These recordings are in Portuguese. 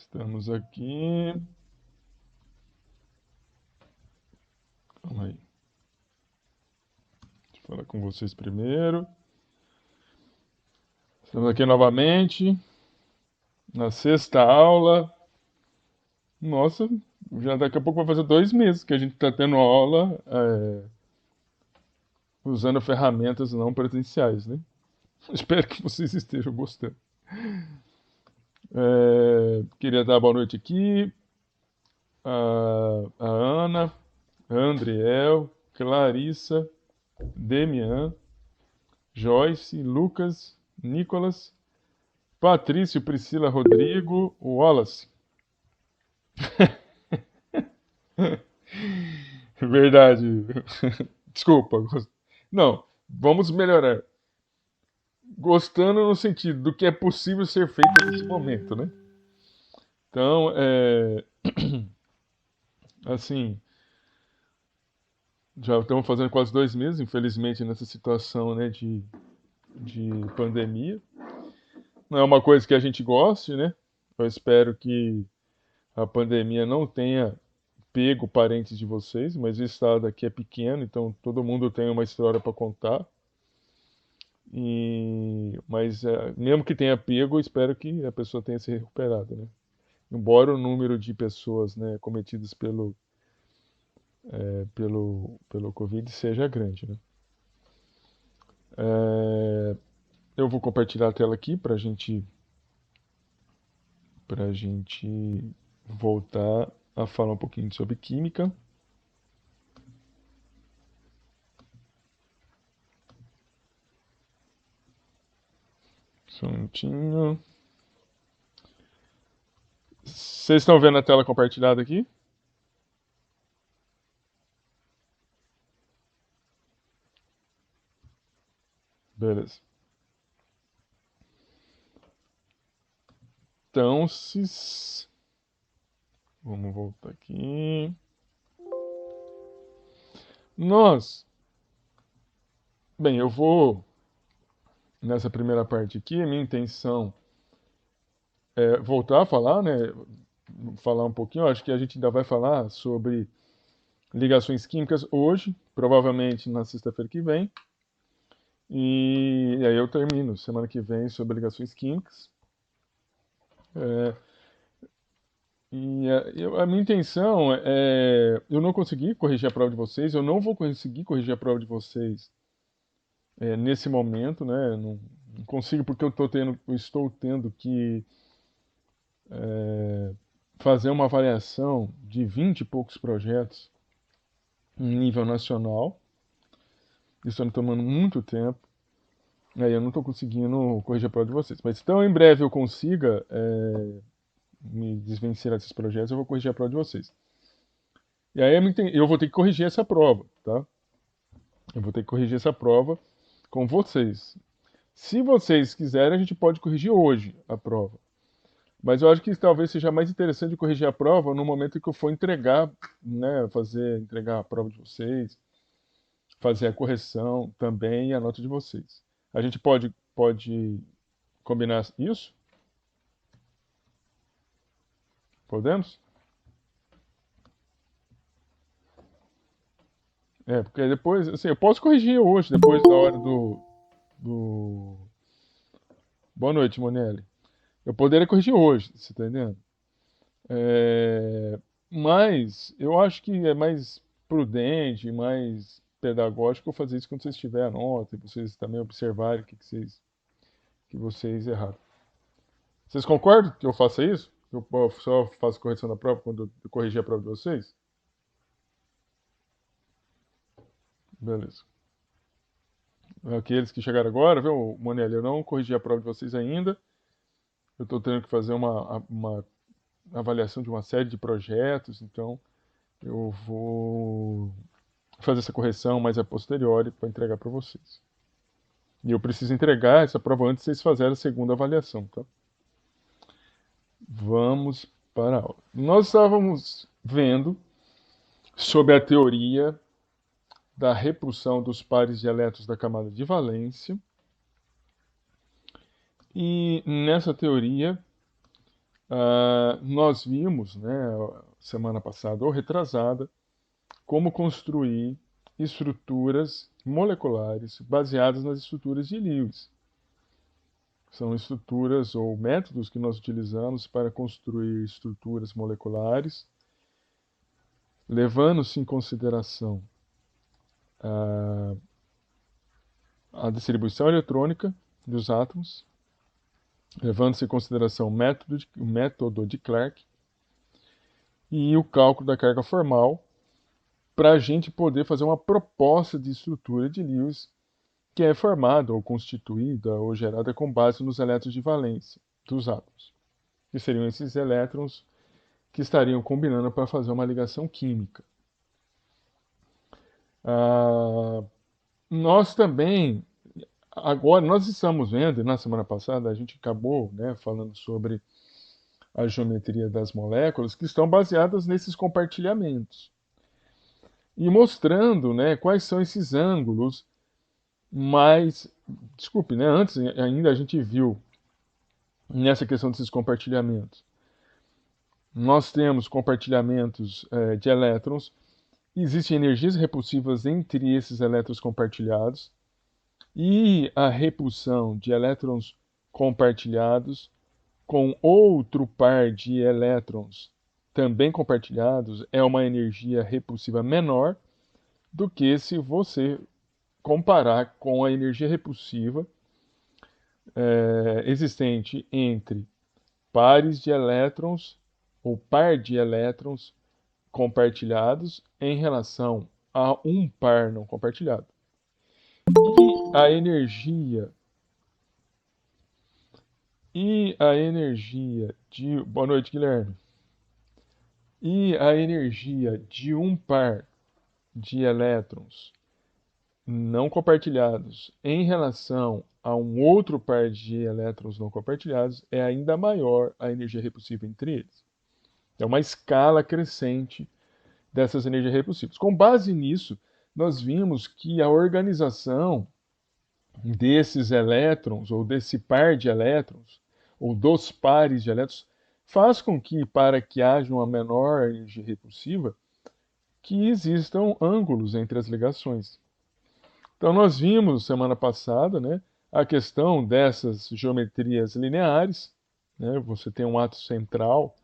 Estamos aqui. Calma aí. Deixa eu falar com vocês primeiro. Estamos aqui novamente, na sexta aula. Nossa, já daqui a pouco vai fazer 2 meses que a gente está tendo aula usando ferramentas não presenciais, né? Espero que vocês estejam gostando. Queria dar boa noite aqui a Ana, Andriel, Clarissa, Demian, Joyce, Lucas, Nicolas, Patrício, Priscila, Rodrigo, Wallace. Verdade. Desculpa. Não, vamos melhorar. Gostando no sentido do que é possível ser feito nesse momento, né? Então, assim, já estamos fazendo quase 2 meses, infelizmente, nessa situação, né, de pandemia. Não é uma coisa que a gente goste, né? Eu espero que a pandemia não tenha pego parentes de vocês, mas o estado aqui é pequeno, então todo mundo tem uma história para contar. Mas mesmo que tenha pego, eu espero que a pessoa tenha se recuperado, né? Embora o número de pessoas, né, cometidas pelo Covid seja grande, né? É, eu vou compartilhar a tela aqui para gente voltar a falar um pouquinho sobre química. Só um minutinho. Vocês estão vendo a tela compartilhada aqui? Beleza. Então, vamos voltar aqui. Nós. Bem, eu vou nessa primeira parte aqui. A minha intenção é voltar a falar, né? Falar um pouquinho. Acho que a gente ainda vai falar sobre ligações químicas hoje, provavelmente na sexta-feira que vem. E aí eu termino semana que vem sobre ligações químicas. É, a minha intenção eu não consegui corrigir a prova de vocês, eu não vou conseguir corrigir a prova de vocês nesse momento, né? Não consigo porque eu estou tendo que fazer uma avaliação de 20 e poucos projetos em nível nacional. Isso está me tomando muito tempo. Aí eu não estou conseguindo corrigir a prova de vocês. Mas então em breve eu consiga me desvencilhar desses projetos, eu vou corrigir a prova de vocês. E aí eu vou ter que corrigir essa prova, tá? Eu vou ter que corrigir essa prova com vocês. Se vocês quiserem, a gente pode corrigir hoje a prova. Mas eu acho que talvez seja mais interessante corrigir a prova no momento que eu for entregar, né, entregar a prova de vocês, fazer a correção também e a nota de vocês. A gente pode combinar isso? Podemos? Porque depois, assim, eu posso corrigir hoje, depois da hora do... Boa noite, Monelli. Eu poderia corrigir hoje, você tá entendendo? É, Mas eu acho que é mais prudente, mais pedagógico eu fazer isso quando vocês tiverem a nota e vocês também observarem que vocês erraram. Vocês concordam que eu faça isso? Que eu só faço correção da prova quando eu corrigir a prova de vocês? Beleza. Aqueles que chegaram agora, viu, Monelli? Eu não corrigi a prova de vocês ainda. Eu estou tendo que fazer uma avaliação de uma série de projetos, então eu vou fazer essa correção mais a posteriori para entregar para vocês. E eu preciso entregar essa prova antes de vocês fazerem a segunda avaliação, tá? Vamos para a aula. Nós estávamos vendo sobre a teoria da repulsão dos pares de elétrons da camada de valência. E nessa teoria, Nós vimos, né, semana passada ou retrasada, como construir estruturas moleculares baseadas nas estruturas de Lewis. São estruturas ou métodos que nós utilizamos para construir estruturas moleculares, levando-se em consideração a distribuição eletrônica dos átomos, levando-se em consideração o método de Clark e o cálculo da carga formal, para a gente poder fazer uma proposta de estrutura de Lewis que é formada ou constituída ou gerada com base nos elétrons de valência dos átomos, que seriam esses elétrons que estariam combinando para fazer uma ligação química. Nós também, agora, nós estamos vendo, e na semana passada a gente acabou, né, falando sobre a geometria das moléculas, que estão baseadas nesses compartilhamentos. E mostrando, né, quais são esses ângulos mais... Desculpe, né, antes ainda a gente viu nessa questão desses compartilhamentos. Nós temos compartilhamentos de elétrons, existem energias repulsivas entre esses elétrons compartilhados, e a repulsão de elétrons compartilhados com outro par de elétrons também compartilhados é uma energia repulsiva menor do que se você comparar com a energia repulsiva existente entre pares de elétrons ou par de elétrons compartilhados em relação a um par não compartilhado. E a energia de... Boa noite, Guilherme. E a energia de um par de elétrons não compartilhados em relação a um outro par de elétrons não compartilhados é ainda maior a energia repulsiva entre eles. É uma escala crescente dessas energias repulsivas. Com base nisso, nós vimos que a organização desses elétrons, ou desse par de elétrons, ou dos pares de elétrons, faz com que, para que haja uma menor energia repulsiva, que existam ângulos entre as ligações. Então, nós vimos semana passada, né, a questão dessas geometrias lineares, né, você tem um átomo central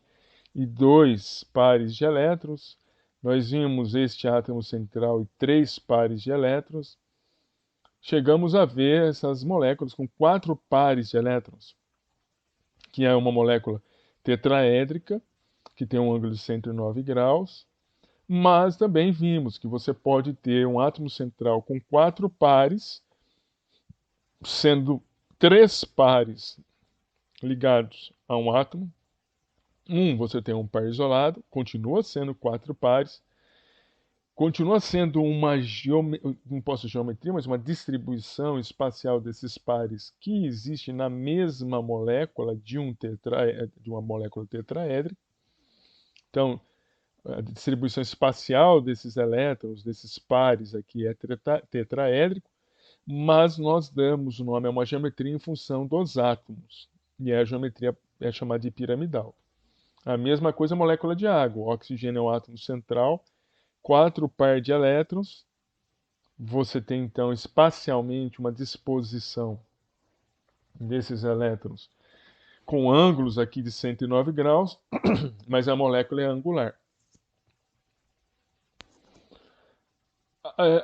e dois pares de elétrons. Nós vimos este átomo central e três pares de elétrons. Chegamos a ver essas moléculas com 4 pares de elétrons, que é uma molécula tetraédrica, que tem um ângulo de 109 graus, mas também vimos que você pode ter um átomo central com 4 pares, sendo 3 pares ligados a um átomo. Você tem um par isolado, continua sendo 4 pares, continua sendo uma geometria, mas uma distribuição espacial desses pares que existe na mesma molécula de uma molécula tetraédrica. Então, a distribuição espacial desses elétrons, desses pares aqui é tetraédrico, mas nós damos o nome a uma geometria em função dos átomos, e a geometria é chamada de piramidal. A mesma coisa a molécula de água. O oxigênio é o átomo central, 4 pares de elétrons. Você tem, então, espacialmente uma disposição desses elétrons com ângulos aqui de 109 graus, mas a molécula é angular.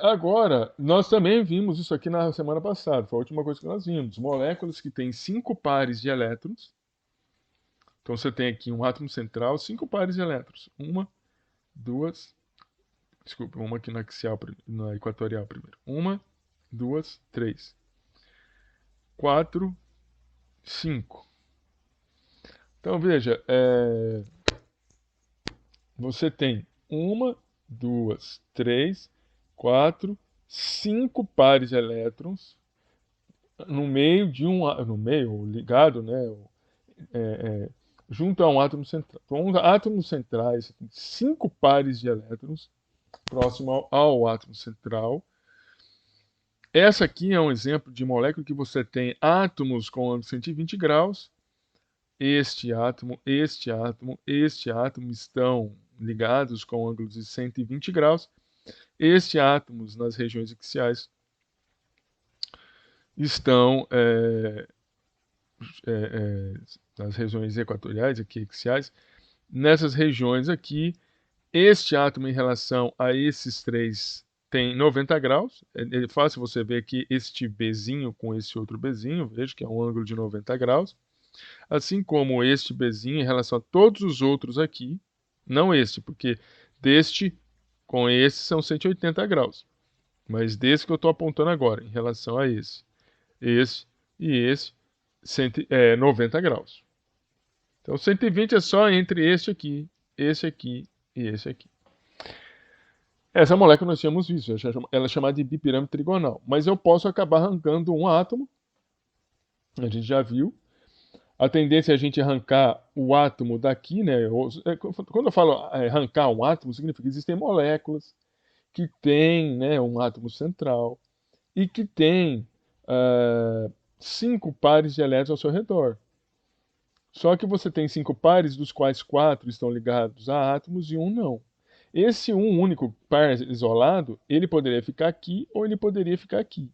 Agora, nós também vimos isso aqui na semana passada, foi a última coisa que nós vimos. Moléculas que têm 5 pares de elétrons. Então você tem aqui um átomo central, 5 pares de elétrons. Uma aqui na axial, na equatorial primeiro. 1, 2, 3, 4, 5. Então veja, você tem 1, 2, 3, 4, 5 pares de elétrons no meio de ligado, né, junto a um átomo central. Então, átomos centrais, 5 pares de elétrons próximo ao átomo central. Essa aqui é um exemplo de molécula que você tem átomos com ângulo de 120 graus, este átomo, este átomo estão ligados com ângulos de 120 graus. Estes átomos nas regiões axiais estão nas regiões equatoriais, aqui axiais. Nessas regiões aqui, este átomo em relação a esses três tem 90 graus. É fácil você ver aqui este Bzinho com esse outro Bzinho, veja que é um ângulo de 90 graus. Assim como este Bzinho em relação a todos os outros aqui, não este, porque deste com esse são 180 graus. Mas desse que eu estou apontando agora, em relação a esse e esse, 90 graus. Então 120 é só entre este aqui e esse aqui. Essa molécula nós tínhamos visto, ela é chamada de bipirâmide trigonal. Mas eu posso acabar arrancando um átomo, a gente já viu. A tendência é a gente arrancar o átomo daqui, né? Quando eu falo arrancar um átomo, significa que existem moléculas que têm, né, um átomo central e que têm 5 pares de elétrons ao seu redor. Só que você tem 5 pares, dos quais 4 estão ligados a átomos e um não. Esse um único par isolado, ele poderia ficar aqui ou ele poderia ficar aqui.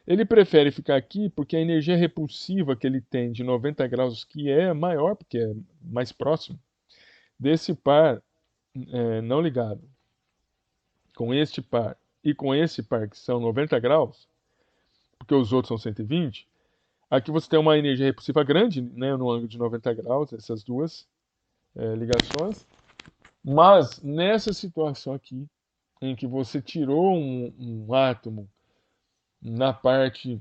Ele prefere ficar aqui porque a energia repulsiva que ele tem de 90 graus, que é maior, porque é mais próximo, desse par não ligado com este par e com esse par que são 90 graus, porque os outros são 120, aqui você tem uma energia repulsiva grande, né, no ângulo de 90 graus, essas duas ligações. Mas nessa situação aqui, em que você tirou um átomo na parte,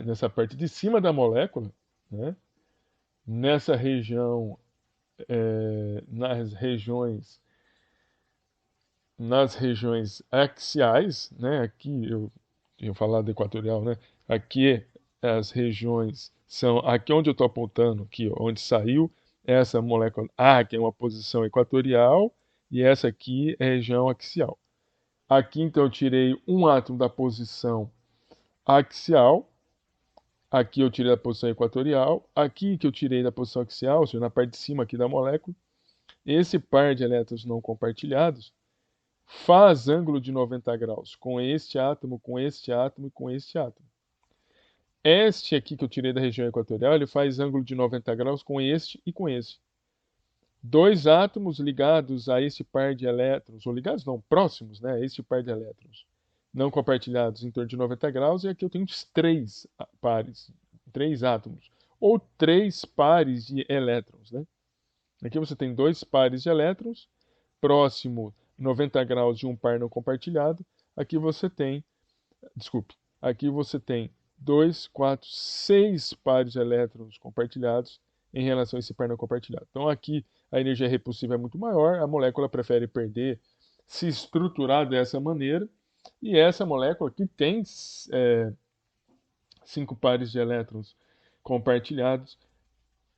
nessa parte de cima da molécula, né, nessa região, nas regiões axiais, né, aqui eu tinha falado equatorial, né, aqui as regiões são aqui onde eu estou apontando, aqui onde saiu essa molécula A, que é uma posição equatorial, e essa aqui é a região axial. Aqui, então, eu tirei um átomo da posição axial. Aqui eu tirei da posição equatorial. Aqui que eu tirei da posição axial, ou seja, na parte de cima aqui da molécula. Esse par de elétrons não compartilhados faz ângulo de 90 graus com este átomo, com este átomo e com este átomo. Este aqui que eu tirei da região equatorial, ele faz ângulo de 90 graus com este e com este. Dois átomos ligados a este par de elétrons, ou ligados não, próximos, né, a este par de elétrons, não compartilhados em torno de 90 graus, e aqui eu tenho três pares, três átomos, ou três pares de elétrons, né? Aqui você tem dois pares de elétrons, próximo 90 graus de um par não compartilhado, aqui você tem, aqui você tem 2, 4, 6 pares de elétrons compartilhados em relação a esse par não compartilhado. Então aqui a energia repulsiva é muito maior, a molécula prefere perder, se estruturar dessa maneira, e essa molécula que tem 5 pares de elétrons compartilhados,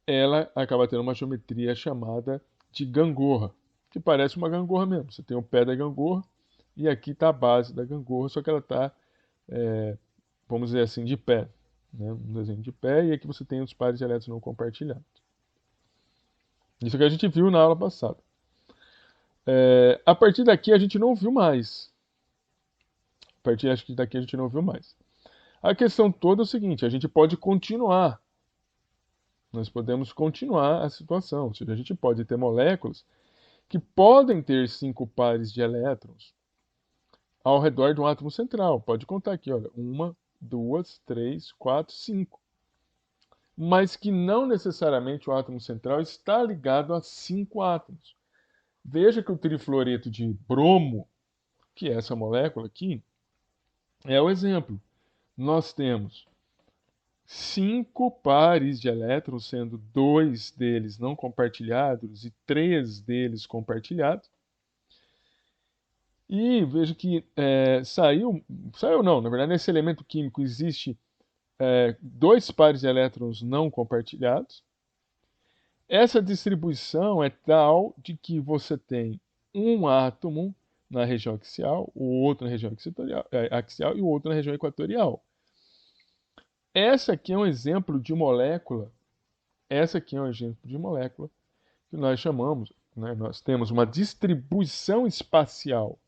ela acaba tendo uma geometria chamada de gangorra, que parece uma gangorra mesmo. Você tem o pé da gangorra e aqui está a base da gangorra, só que ela está, vamos dizer assim, de pé. Né? Um desenho de pé, e aqui você tem os pares de elétrons não compartilhados. Isso que a gente viu na aula passada. A partir daqui a gente não viu mais. A partir daqui a gente não viu mais. A questão toda é o seguinte, a gente pode continuar. Nós podemos continuar a situação. Ou seja, a gente pode ter moléculas que podem ter 5 pares de elétrons ao redor de um átomo central. Pode contar aqui, olha, 1, 2, 3, 4, 5. Mas que não necessariamente o átomo central está ligado a 5 átomos. Veja que o trifluoreto de bromo, que é essa molécula aqui, é o exemplo. Nós temos 5 pares de elétrons, sendo 2 deles não compartilhados e 3 deles compartilhados. E veja que saiu não, na verdade nesse elemento químico existe 2 pares de elétrons não compartilhados. Essa distribuição é tal de que você tem um átomo na região axial, o outro na região axial e o outro na região equatorial. Essa aqui é um exemplo de molécula Essa aqui é um exemplo de molécula que nós chamamos, né, nós temos uma distribuição espacial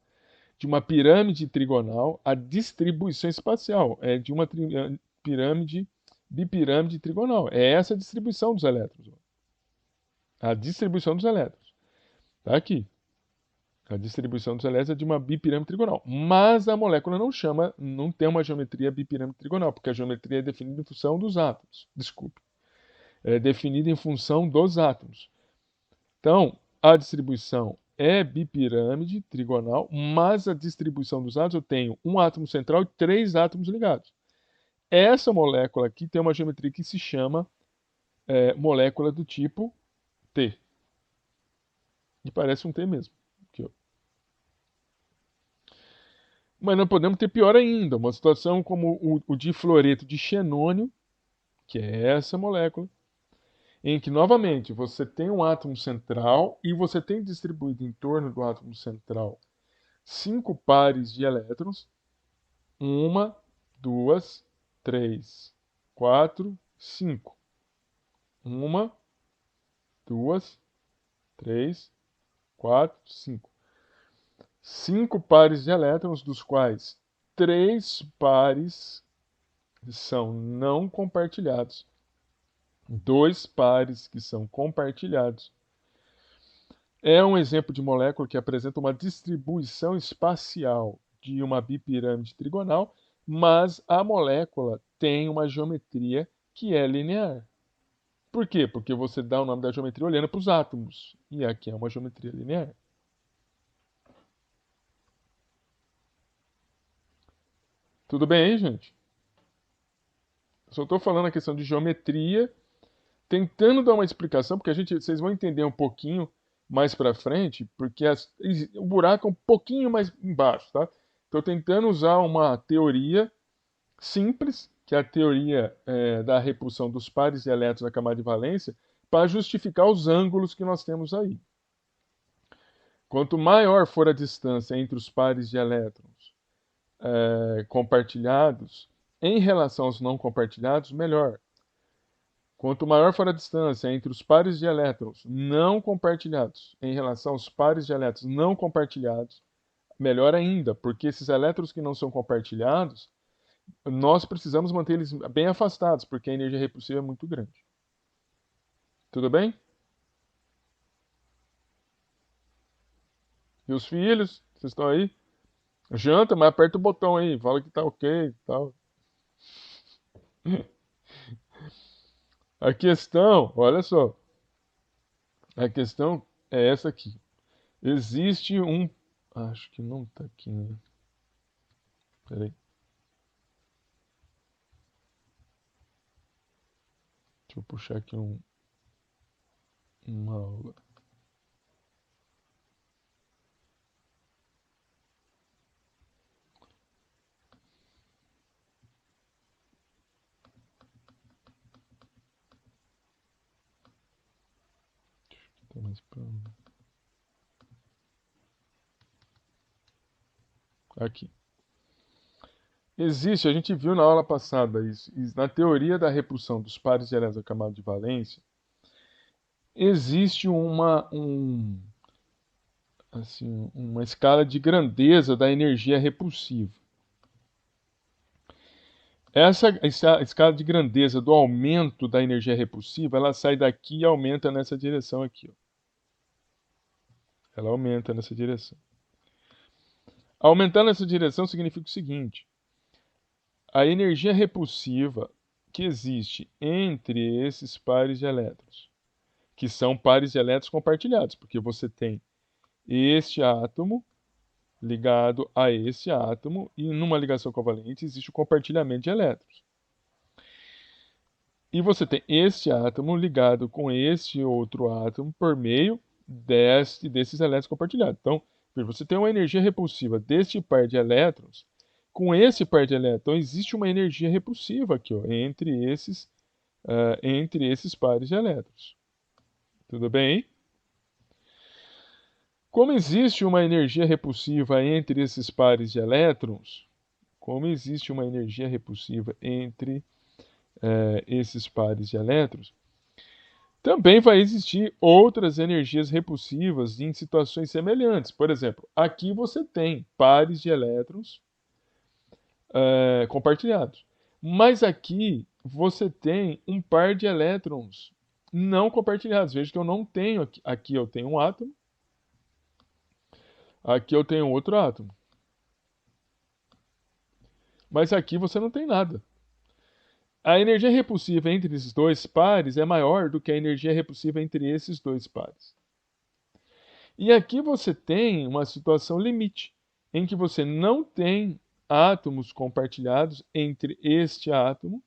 de uma pirâmide trigonal. A distribuição espacial é de uma pirâmide, bipirâmide trigonal. É essa a distribuição dos elétrons. A distribuição dos elétrons. Está aqui. A distribuição dos elétrons é de uma bipirâmide trigonal. Mas a molécula não tem uma geometria bipirâmide trigonal, porque a geometria é definida em função dos átomos. Desculpe. É definida em função dos átomos. Então, a distribuição é bipirâmide trigonal, mas a distribuição dos átomos eu tenho um átomo central e 3 átomos ligados. Essa molécula aqui tem uma geometria que se chama molécula do tipo T. E parece um T mesmo. Aqui, ó. Mas não podemos ter pior ainda, uma situação como o difluoreto de xenônio, que é essa molécula, em que, novamente, você tem um átomo central e você tem distribuído em torno do átomo central 5 pares de elétrons. 1, 2, 3, 4, 5. 1, 2, 3, 4, 5. 5 pares de elétrons, dos quais 3 pares são não compartilhados. 2 pares que são compartilhados. É um exemplo de molécula que apresenta uma distribuição espacial de uma bipirâmide trigonal, mas a molécula tem uma geometria que é linear. Por quê? Porque você dá o nome da geometria olhando para os átomos. E aqui é uma geometria linear. Tudo bem aí, gente? Só estou falando a questão de geometria, tentando dar uma explicação, porque vocês vão entender um pouquinho mais para frente, porque o buraco é um pouquinho mais embaixo, tá? Estou tentando usar uma teoria simples, que é a teoria da repulsão dos pares de elétrons da camada de valência, para justificar os ângulos que nós temos aí. Quanto maior for a distância entre os pares de elétrons compartilhados em relação aos não compartilhados, melhor. Quanto maior for a distância entre os pares de elétrons não compartilhados em relação aos pares de elétrons não compartilhados, melhor ainda, porque esses elétrons que não são compartilhados, nós precisamos manter eles bem afastados, porque a energia repulsiva é muito grande. Tudo bem? E os filhos, vocês estão aí? Janta, mas aperta o botão aí, fala que tá ok e tal. A questão, olha só, a questão é essa aqui. Existe um... Acho que não tá aqui, né? Peraí. Deixa eu puxar aqui uma aula. Tá mais pra... Aqui. Existe, a gente viu na aula passada isso, na teoria da repulsão dos pares de elétrons da camada de valência, existe uma escala de grandeza da energia repulsiva. Essa escala de grandeza do aumento da energia repulsiva, ela sai daqui e aumenta nessa direção aqui. Ó. Ela aumenta nessa direção. Aumentar nessa direção significa o seguinte: a energia repulsiva que existe entre esses pares de elétrons, que são pares de elétrons compartilhados, porque você tem este átomo ligado a esse átomo, e numa ligação covalente existe o compartilhamento de elétrons. E você tem este átomo ligado com este outro átomo por meio desses elétrons compartilhados. Então, você tem uma energia repulsiva deste par de elétrons com esse par de elétrons. Então, existe uma energia repulsiva aqui, ó, entre esses pares de elétrons. Tudo bem? Como existe uma energia repulsiva entre esses pares de elétrons, esses pares de elétrons, Também vai existir outras energias repulsivas em situações semelhantes. Por exemplo, aqui você tem pares de elétrons compartilhados. Mas aqui você tem um par de elétrons não compartilhados. Veja que eu não tenho aqui. Aqui eu tenho um átomo, aqui eu tenho outro átomo. Mas aqui você não tem nada. A energia repulsiva entre esses dois pares é maior do que a energia repulsiva entre esses dois pares. E aqui você tem uma situação limite, em que você não tem átomos compartilhados entre este átomo,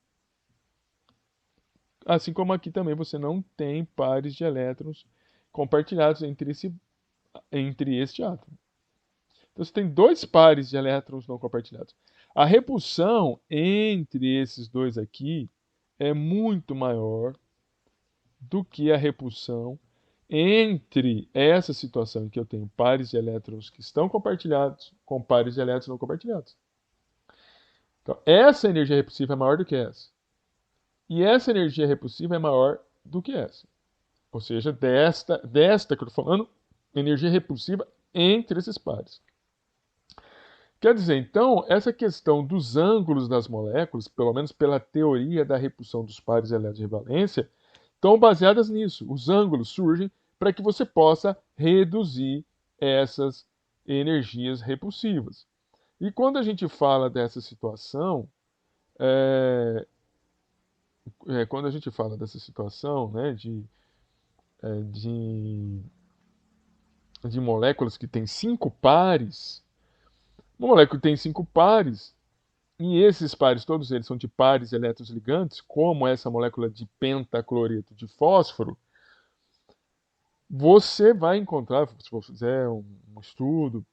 assim como aqui também você não tem pares de elétrons compartilhados entre este átomo. Então você tem dois pares de elétrons não compartilhados. A repulsão entre esses dois aqui é muito maior do que a repulsão entre essa situação em que eu tenho pares de elétrons que estão compartilhados com pares de elétrons não compartilhados. Então, essa energia repulsiva é maior do que essa. E essa energia repulsiva é maior do que essa. Ou seja, desta que eu estou falando, energia repulsiva entre esses pares. Quer dizer, então, essa questão dos ângulos das moléculas, pelo menos pela teoria da repulsão dos pares de elétrons de valência, estão baseadas nisso. Os ângulos surgem para que você possa reduzir essas energias repulsivas. E quando a gente fala dessa situação, quando a gente fala dessa situação, né, de moléculas que têm 5 pares, uma molécula que tem 5 pares, e esses pares, todos eles são de pares elétrons ligantes, como essa molécula de pentacloreto de fósforo, você vai encontrar, se você fizer um estudo,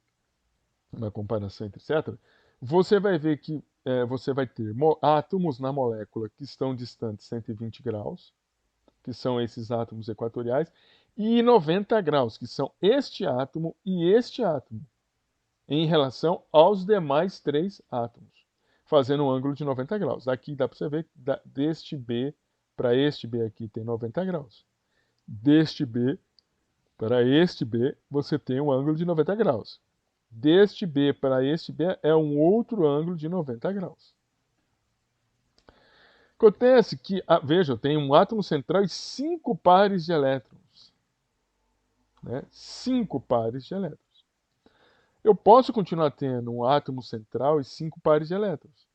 uma comparação, etc., você vai ver que você vai ter átomos na molécula que estão distantes 120 graus, que são esses átomos equatoriais, e 90 graus, que são este átomo e este átomo, em relação aos demais 3 átomos, fazendo um ângulo de 90 graus. Aqui dá para você ver que deste B para este B aqui tem 90 graus. Deste B para este B, você tem um ângulo de 90 graus. Deste B para este B é um outro ângulo de 90 graus. Acontece que, veja, eu tenho um átomo central e 5 pares de elétrons. Né? 5 pares de elétrons. Eu posso continuar tendo um átomo central e 5 pares de elétrons.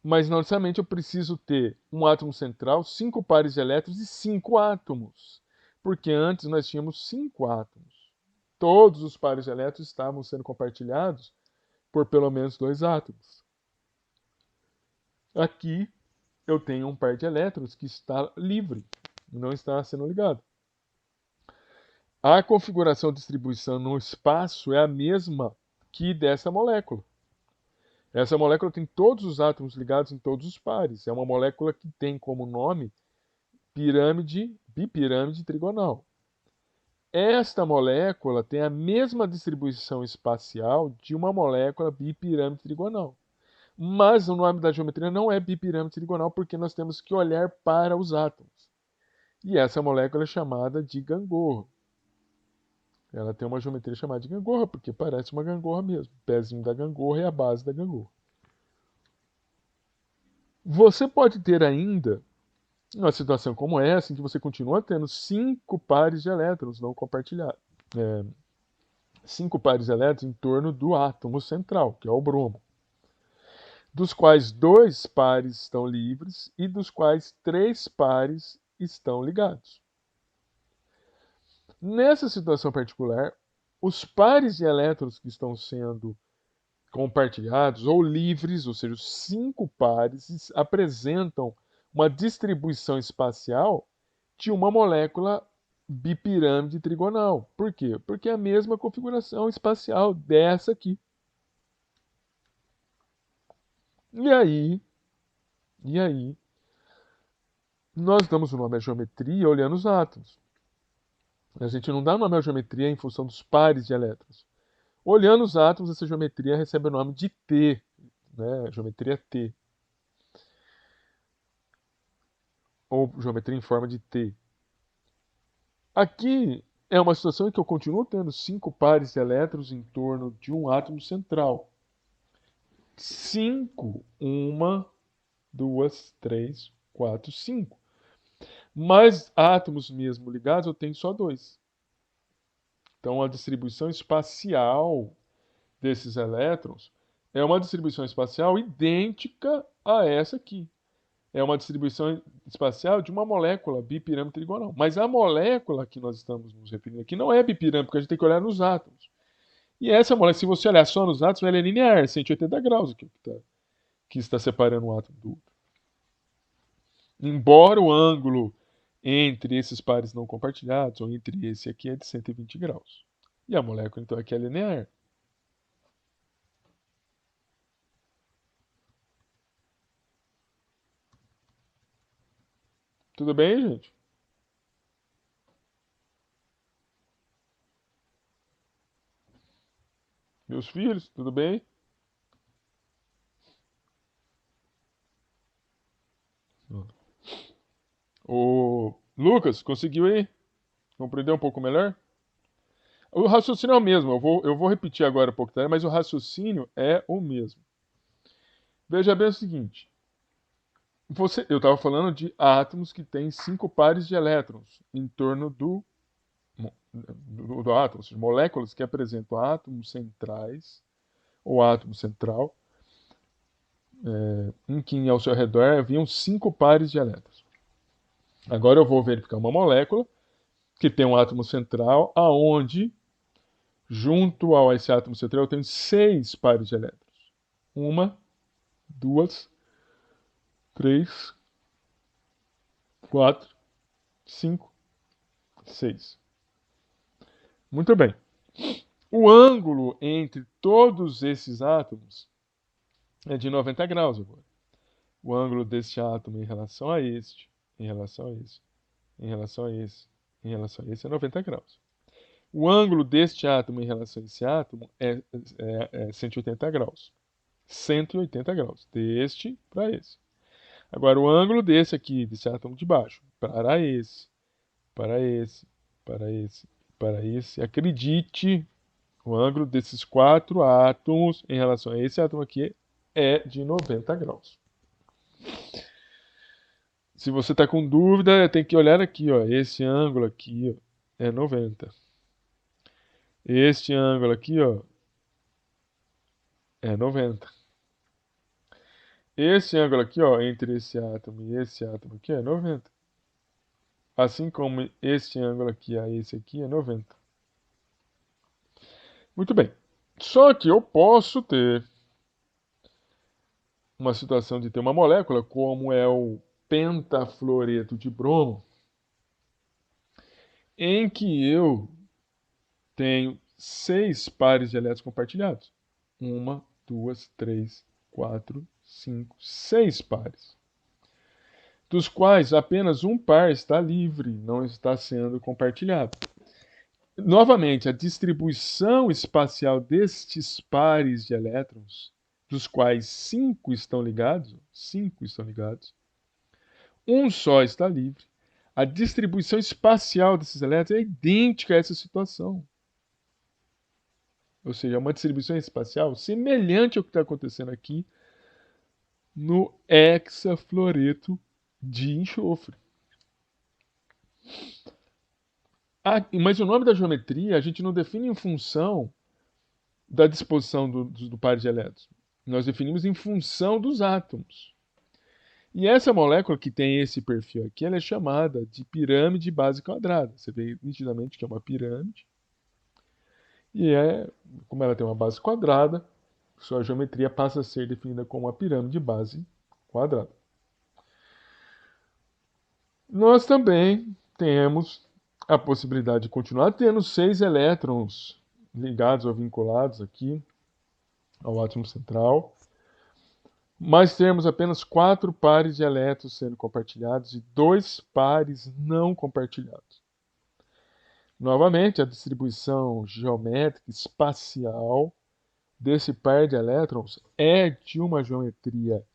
Mas não necessariamente eu preciso ter um átomo central, 5 pares de elétrons e 5 átomos. Porque antes nós tínhamos 5 átomos. Todos os pares de elétrons estavam sendo compartilhados por pelo menos 2 átomos. Aqui eu tenho um par de elétrons que está livre, não está sendo ligado. A configuração de distribuição no espaço é a mesma que dessa molécula. Essa molécula tem todos os átomos ligados em todos os pares. É uma molécula que tem como nome bipirâmide trigonal. Esta molécula tem a mesma distribuição espacial de uma molécula bipirâmide trigonal. Mas o nome da geometria não é bipirâmide trigonal porque nós temos que olhar para os átomos. E essa molécula é chamada de gangorra. Ela tem uma geometria chamada de gangorra porque parece uma gangorra mesmo. O pezinho da gangorra é a base da gangorra. Você pode ter ainda uma situação como essa, em que você continua tendo 5 pares de elétrons não compartilhados. 5 pares de elétrons em torno do átomo central, que é o bromo. Dos quais 2 pares estão livres e dos quais 3 pares estão ligados. Nessa situação particular, os pares de elétrons que estão sendo compartilhados ou livres, ou seja, os 5 pares, apresentam uma distribuição espacial de uma molécula bipirâmide trigonal. Por quê? Porque é a mesma configuração espacial dessa aqui. E aí, nós damos o nome à geometria olhando os átomos. A gente não dá o nome à geometria em função dos pares de elétrons. Olhando os átomos, essa geometria recebe o nome de T, né? Geometria T. ou geometria em forma de T. Aqui é uma situação em que eu continuo tendo 5 pares de elétrons em torno de um átomo central. 5, uma, duas, três, quatro, 5. Mas átomos mesmo ligados eu tenho só 2. Então a distribuição espacial desses elétrons é uma distribuição espacial idêntica a essa aqui. É uma distribuição espacial de uma molécula bipirâmica trigonal. Mas a molécula que nós estamos nos referindo aqui não é bipirâmica, porque a gente tem que olhar nos átomos. E essa molécula, se você olhar só nos átomos, ela é linear, 180 graus aqui, que está separando um átomo do outro. Embora o ângulo entre esses pares não compartilhados, ou entre esse aqui, é de 120 graus. E a molécula, então, aqui é linear. Tudo bem, gente? Meus filhos, tudo bem? O Lucas, conseguiu aí? Compreendeu um pouco melhor? O raciocínio é o mesmo. Eu vou repetir agora um pouco, mas o raciocínio é o mesmo. Veja bem o seguinte. Eu estava falando de átomos que têm 5 pares de elétrons em torno do átomo, ou seja, moléculas que apresentam átomos centrais, ou átomo central, em que ao seu redor haviam 5 pares de elétrons. Agora eu vou verificar uma molécula que tem um átomo central, aonde, junto a esse átomo central, eu tenho 6 pares de elétrons. Uma, duas, três, quatro, cinco, seis. Muito bem. O ângulo entre todos esses átomos é de 90 graus agora. O ângulo deste átomo em relação a este, em relação a esse, em relação a esse, em relação a esse é 90 graus. O ângulo deste átomo em relação a esse átomo é 180 graus. 180 graus. Deste para esse. Agora, o ângulo desse aqui, desse átomo de baixo, para esse, para esse, para esse, para esse. Acredite, o ângulo desses 4 átomos em relação a esse átomo aqui é de 90 graus. Se você está com dúvida, tem que olhar aqui, ó. Esse ângulo aqui, ó, é 90. Este ângulo aqui, ó, é 90. Esse ângulo aqui, ó, entre esse átomo e esse átomo aqui é 90. Assim como este ângulo aqui a esse aqui é 90. Muito bem. Só que eu posso ter uma situação de ter uma molécula, como é o pentafluoreto de bromo, em que eu tenho 6 pares de elétrons compartilhados. Uma, duas, três, quatro, cinco, 6 pares. Dos quais apenas um par está livre, não está sendo compartilhado. Novamente, a distribuição espacial destes pares de elétrons, dos quais 5 estão ligados, um só está livre. A distribuição espacial desses elétrons é idêntica a essa situação. Ou seja, é uma distribuição espacial semelhante ao que está acontecendo aqui no hexafluoreto de enxofre. Mas o nome da geometria a gente não define em função da disposição do par de elétrons. Nós definimos em função dos átomos. E essa molécula que tem esse perfil aqui, ela é chamada de pirâmide de base quadrada. Você vê nitidamente que é uma pirâmide. E como ela tem uma base quadrada, sua geometria passa a ser definida como uma pirâmide de base quadrada. Nós também temos a possibilidade de continuar tendo 6 elétrons ligados ou vinculados aqui ao átomo central, mas temos apenas 4 pares de elétrons sendo compartilhados e 2 pares não compartilhados. Novamente, a distribuição geométrica espacial desse par de elétrons é de uma geometria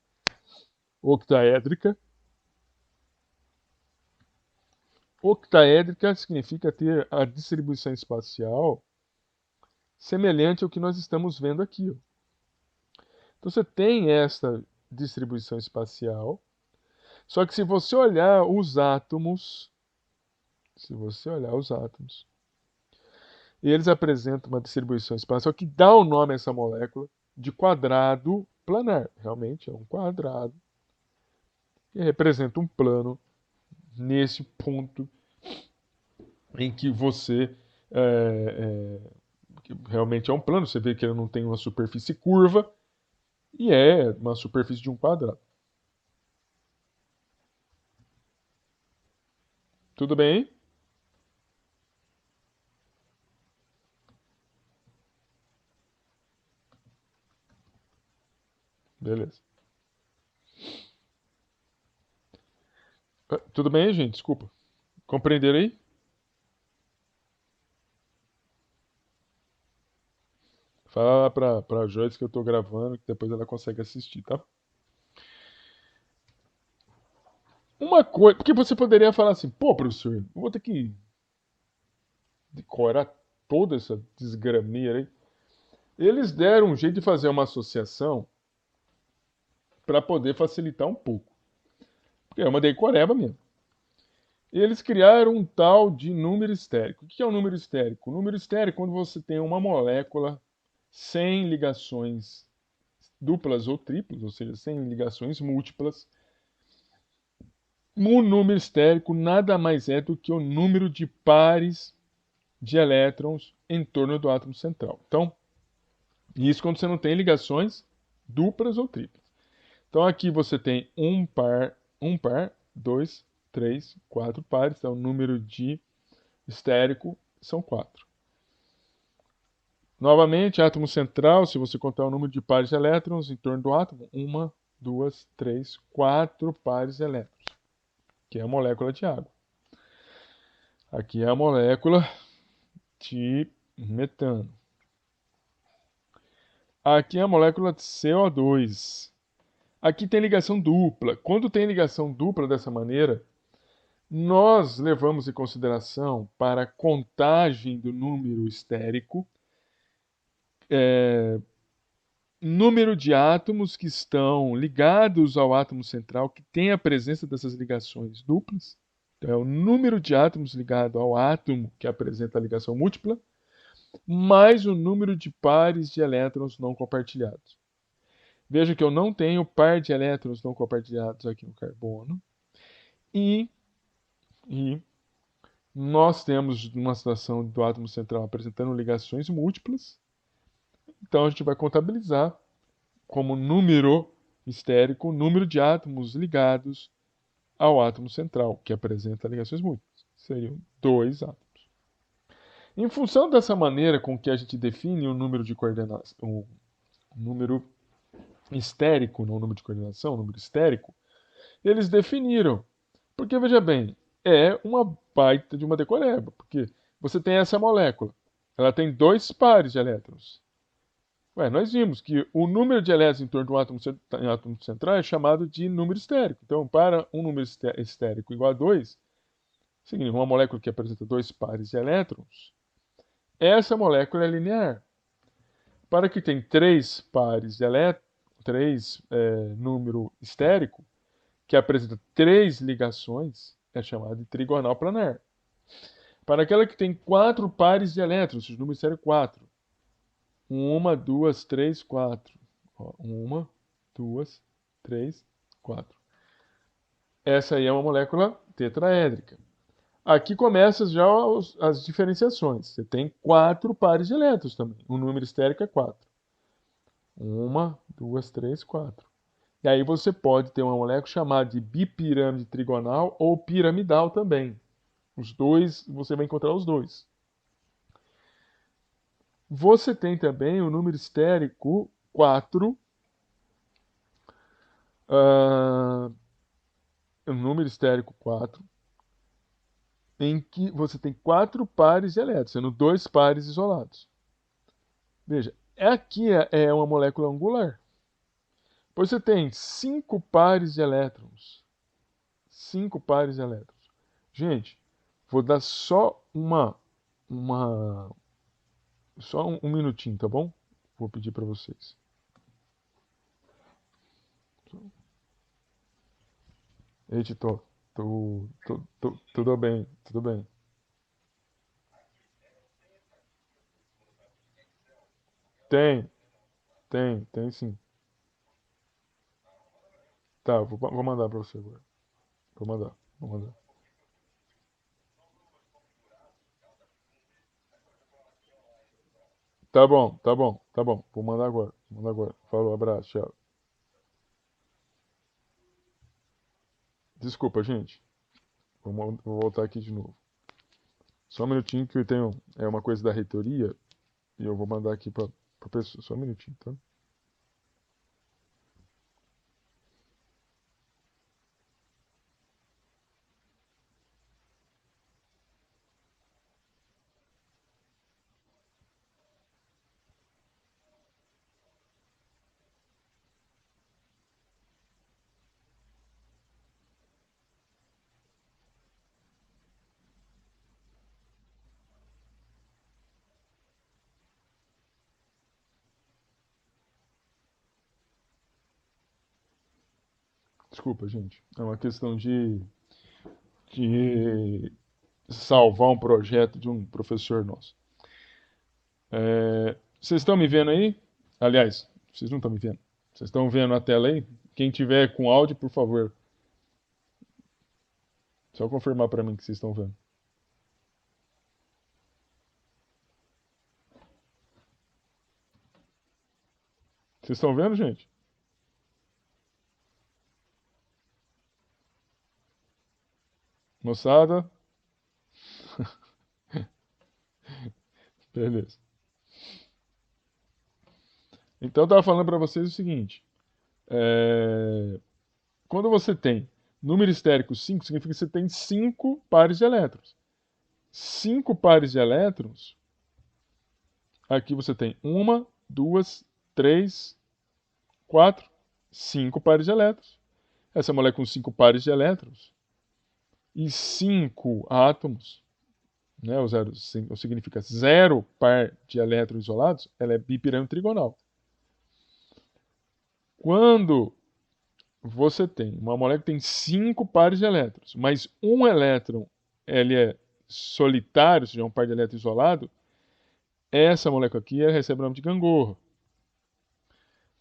octaédrica, Octaédrica significa ter a distribuição espacial semelhante ao que nós estamos vendo aqui. Ó. Então você tem esta distribuição espacial, só que se você olhar os átomos, eles apresentam uma distribuição espacial que dá o nome a essa molécula de quadrado planar. Realmente é um quadrado que representa um plano nesse ponto em que você que realmente é um plano. Você vê que ele não tem uma superfície curva e é uma superfície de um quadrado. Tudo bem? Beleza. Tudo bem, gente? Desculpa. Compreenderam aí? Fala pra Joyce que eu tô gravando, que depois ela consegue assistir, tá? Uma coisa. Porque você poderia falar assim, pô, professor, eu vou ter que decorar toda essa desgrameira aí. Eles deram um jeito de fazer uma associação para poder facilitar um pouco. Porque é uma decoreba mesmo. Eles criaram um tal de número estérico. O que é um número estérico? O número estérico é quando você tem uma molécula sem ligações duplas ou triplas, ou seja, sem ligações múltiplas. O número estérico nada mais é do que o número de pares de elétrons em torno do átomo central. Então, isso quando você não tem ligações duplas ou triplas. Então aqui você tem um par, 2, 3, 4 pares. Então o número de estérico são 4. Novamente, átomo central, se você contar o número de pares de elétrons em torno do átomo, 1, 2, 3, 4 pares de elétrons, que é a molécula de água. Aqui é a molécula de metano. Aqui é a molécula de CO2. Aqui tem ligação dupla. Quando tem ligação dupla dessa maneira, nós levamos em consideração para a contagem do número estérico número de átomos que estão ligados ao átomo central, que tem a presença dessas ligações duplas. Então, é o número de átomos ligado ao átomo que apresenta a ligação múltipla, mais o número de pares de elétrons não compartilhados. Veja que eu não tenho par de elétrons não compartilhados aqui no carbono. E nós temos uma situação do átomo central apresentando ligações múltiplas. Então a gente vai contabilizar como número estérico o número de átomos ligados ao átomo central, que apresenta ligações múltiplas. Seriam 2 átomos. Em função dessa maneira com que a gente define o número de coordenação, o número estérico, não o número de coordenação, o número estérico, eles definiram. Porque, veja bem, é uma baita de uma decoreba, porque você tem essa molécula, ela tem 2 pares de elétrons. Nós vimos que o número de elétrons em torno do átomo central é chamado de número estérico. Então, para um número estérico igual a 2, significa uma molécula que apresenta 2 pares de elétrons, essa molécula é linear. Para que tem 3 pares de elétrons, 3 número estérico, que apresenta 3 ligações, é chamada de trigonal planar. Para aquela que tem 4 pares de elétrons, o número estérico 4, 1, 2, 3, 4. 1, 2, 3, 4. Essa aí é uma molécula tetraédrica. Aqui começam já as diferenciações. Você tem 4 pares de elétrons também. O número estérico é 4. 1, 2, 3, 4. E aí você pode ter uma molécula chamada de bipirâmide trigonal ou piramidal também. Os dois, você vai encontrar os dois. Você tem também o número estérico 4. O número estérico 4, em que você tem 4 pares de elétrons, sendo 2 pares isolados. Veja, aqui é uma molécula angular. Pois você tem 5 pares de elétrons. 5 pares de elétrons. Gente, Vou dar só um minutinho, tá bom? Vou pedir para vocês. Editor, tudo bem, tudo bem. Tem, tem sim. Tá, vou mandar para você agora. Vou mandar. Tá bom, tá bom, tá bom. Vou mandar agora. Vou mandar agora. Falou, abraço, tchau. Desculpa, gente. Vou voltar aqui de novo. Só um minutinho que eu tenho. É uma coisa da reitoria e eu vou mandar aqui pra pessoa. Só um minutinho, tá? Desculpa, gente. É uma questão de salvar um projeto de um professor nosso. Vocês estão me vendo aí? Aliás, vocês não estão me vendo. Vocês estão vendo a tela aí? Quem tiver com áudio, por favor, só confirmar para mim que vocês estão vendo. Vocês estão vendo, gente? Moçada? Beleza. Então, eu estava falando para vocês o seguinte: quando você tem número estérico 5, significa que você tem 5 pares de elétrons. 5 pares de elétrons, aqui você tem uma, duas, três, quatro, 5 pares de elétrons. Essa molécula com 5 pares de elétrons e 5 átomos, né, o zero significa 0 par de elétrons isolados, ela é bipirâmido trigonal. Quando você tem uma molécula que tem 5 pares de elétrons, mas um elétron ele é solitário, ou seja, um par de elétrons isolado, essa molécula aqui recebe o nome de gangorra.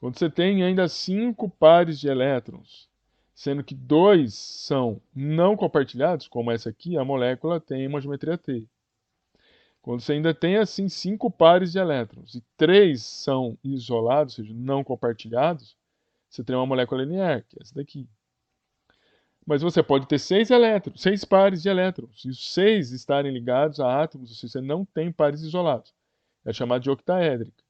Quando você tem ainda 5 pares de elétrons, sendo que 2 são não compartilhados, como essa aqui, a molécula tem uma geometria T. Quando você ainda tem assim 5 pares de elétrons e 3 são isolados, ou seja, não compartilhados, você tem uma molécula linear, que é essa daqui. Mas você pode ter 6 elétrons, 6 pares de elétrons, e os 6 estarem ligados a átomos, ou seja, você não tem pares isolados. É chamado de octaédrica.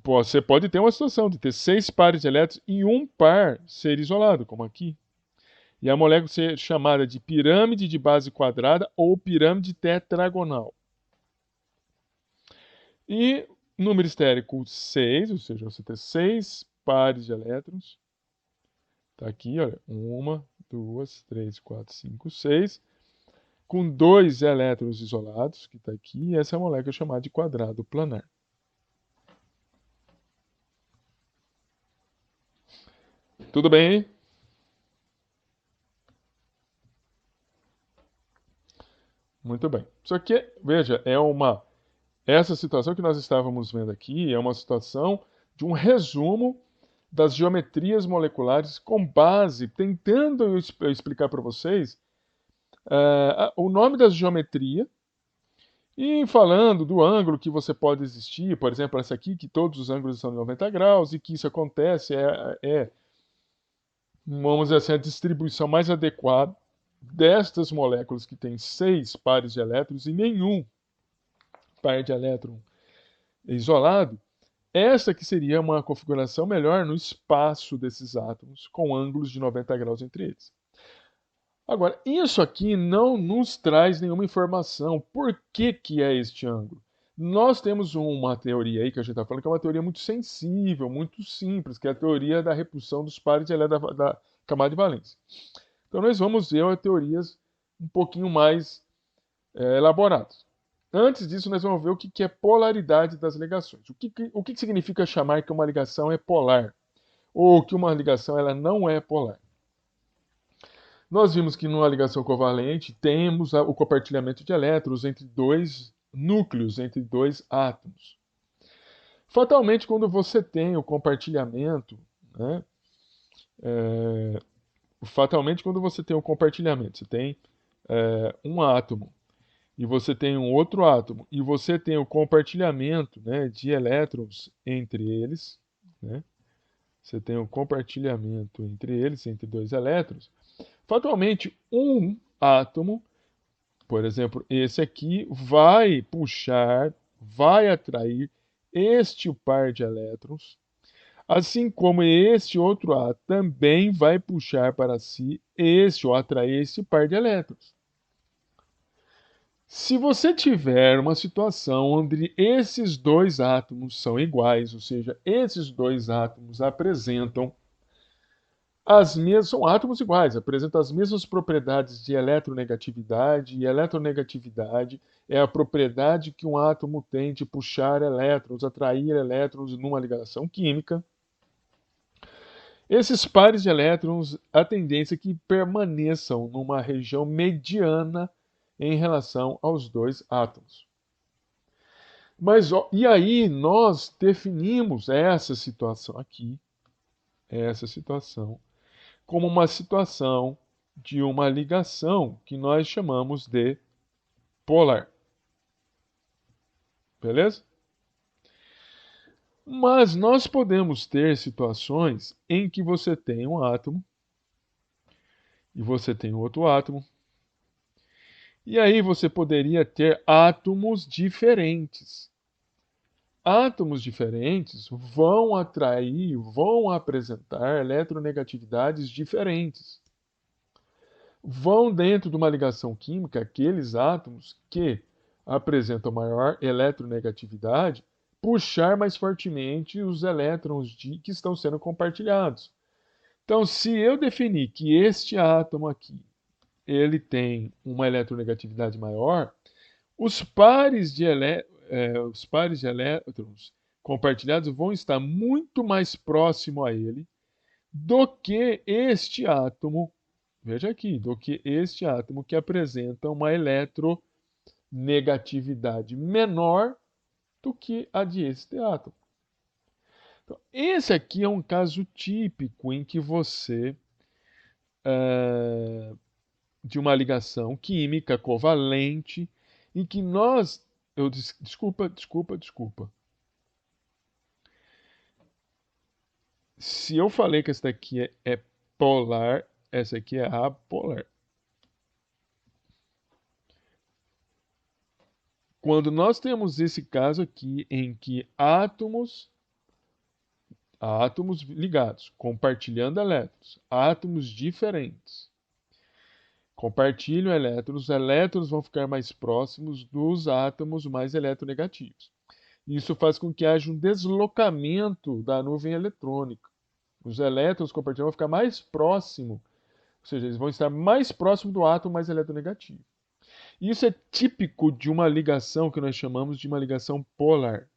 Você pode ter uma situação de ter 6 pares de elétrons e um par ser isolado, como aqui. E a molécula ser chamada de pirâmide de base quadrada ou pirâmide tetragonal. E número estérico 6, ou seja, você tem 6 pares de elétrons. Está aqui, olha, 1, 2, 3, 4, 5, 6. Com 2 elétrons isolados, que está aqui, e essa molécula é chamada de quadrado planar. Tudo bem aí? Muito bem. Isso aqui, veja, essa situação que nós estávamos vendo aqui é uma situação de um resumo das geometrias moleculares com base, tentando eu explicar para vocês o nome da geometria e falando do ângulo que você pode existir, por exemplo, essa aqui, que todos os ângulos são de 90 graus e que isso acontece vamos dizer assim, a distribuição mais adequada destas moléculas que têm 6 pares de elétrons e nenhum par de elétron isolado, essa que seria uma configuração melhor no espaço desses átomos, com ângulos de 90 graus entre eles. Agora, isso aqui não nos traz nenhuma informação. Por que, que é este ângulo? Nós temos uma teoria aí que a gente está falando que é uma teoria muito sensível, muito simples, que é a teoria da repulsão dos pares de elétrons da camada de valência. Então nós vamos ver teorias um pouquinho mais elaborados. Antes disso, nós vamos ver o que é polaridade das ligações. O que significa chamar que uma ligação é polar? Ou que uma ligação ela não é polar? Nós vimos que numa ligação covalente temos o compartilhamento de elétrons entre dois núcleos, entre dois átomos. Fatalmente, quando você tem o compartilhamento, né, você tem um átomo e você tem um outro átomo e você tem o compartilhamento, né, de elétrons entre eles, né? Você tem o compartilhamento entre eles, entre dois elétrons. Fatalmente, um átomo, por exemplo, esse aqui, vai puxar, vai atrair este par de elétrons, assim como este outro átomo também vai puxar para si este ou atrair este par de elétrons. Se você tiver uma situação onde esses dois átomos são iguais, ou seja, esses dois átomos apresentam são átomos iguais, apresentam as mesmas propriedades de eletronegatividade, e eletronegatividade é a propriedade que um átomo tem de puxar elétrons, atrair elétrons numa ligação química. Esses pares de elétrons, a tendência é que permaneçam numa região mediana em relação aos dois átomos. E aí nós definimos essa situação aqui, como uma situação de uma ligação que nós chamamos de polar. Beleza? Mas nós podemos ter situações em que você tem um átomo e você tem outro átomo. E aí você poderia ter átomos diferentes. Átomos diferentes vão atrair, vão apresentar eletronegatividades diferentes. Vão dentro de uma ligação química aqueles átomos que apresentam maior eletronegatividade puxar mais fortemente os elétrons que estão sendo compartilhados. Então, se eu definir que este átomo aqui ele tem uma eletronegatividade maior, os pares de elétrons compartilhados vão estar muito mais próximo a ele do que este átomo, veja aqui, do que este átomo que apresenta uma eletronegatividade menor do que a de este átomo. Então, esse aqui é um caso típico em que você, de uma ligação química covalente, em que desculpa. Se eu falei que essa daqui é polar, essa aqui é apolar. Quando nós temos esse caso aqui em que átomos ligados, compartilhando elétrons, átomos diferentes, compartilham elétrons, os elétrons vão ficar mais próximos dos átomos mais eletronegativos. Isso faz com que haja um deslocamento da nuvem eletrônica. Os elétrons compartilhando vão ficar mais próximos, ou seja, eles vão estar mais próximos do átomo mais eletronegativo. Isso é típico de uma ligação que nós chamamos de uma ligação polar.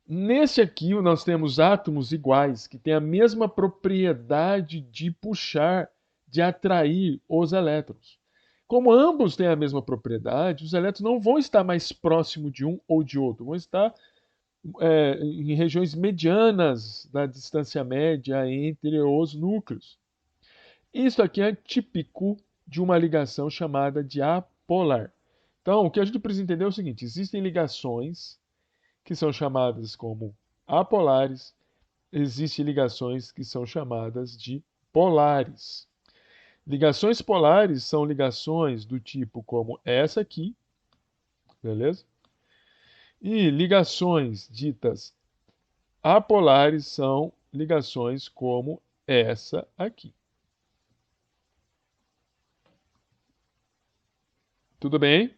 Nesse aqui, nós temos átomos iguais, que têm a mesma propriedade de puxar, de atrair os elétrons. Como ambos têm a mesma propriedade, os elétrons não vão estar mais próximos de um ou de outro, vão estar em regiões medianas da distância média entre os núcleos. Isso aqui é típico de uma ligação chamada de apolar. Então, o que a gente precisa entender é o seguinte: existem ligações que são chamadas como apolares, existem ligações que são chamadas de polares. Ligações polares são ligações do tipo como essa aqui, beleza? E ligações ditas apolares são ligações como essa aqui. Tudo bem?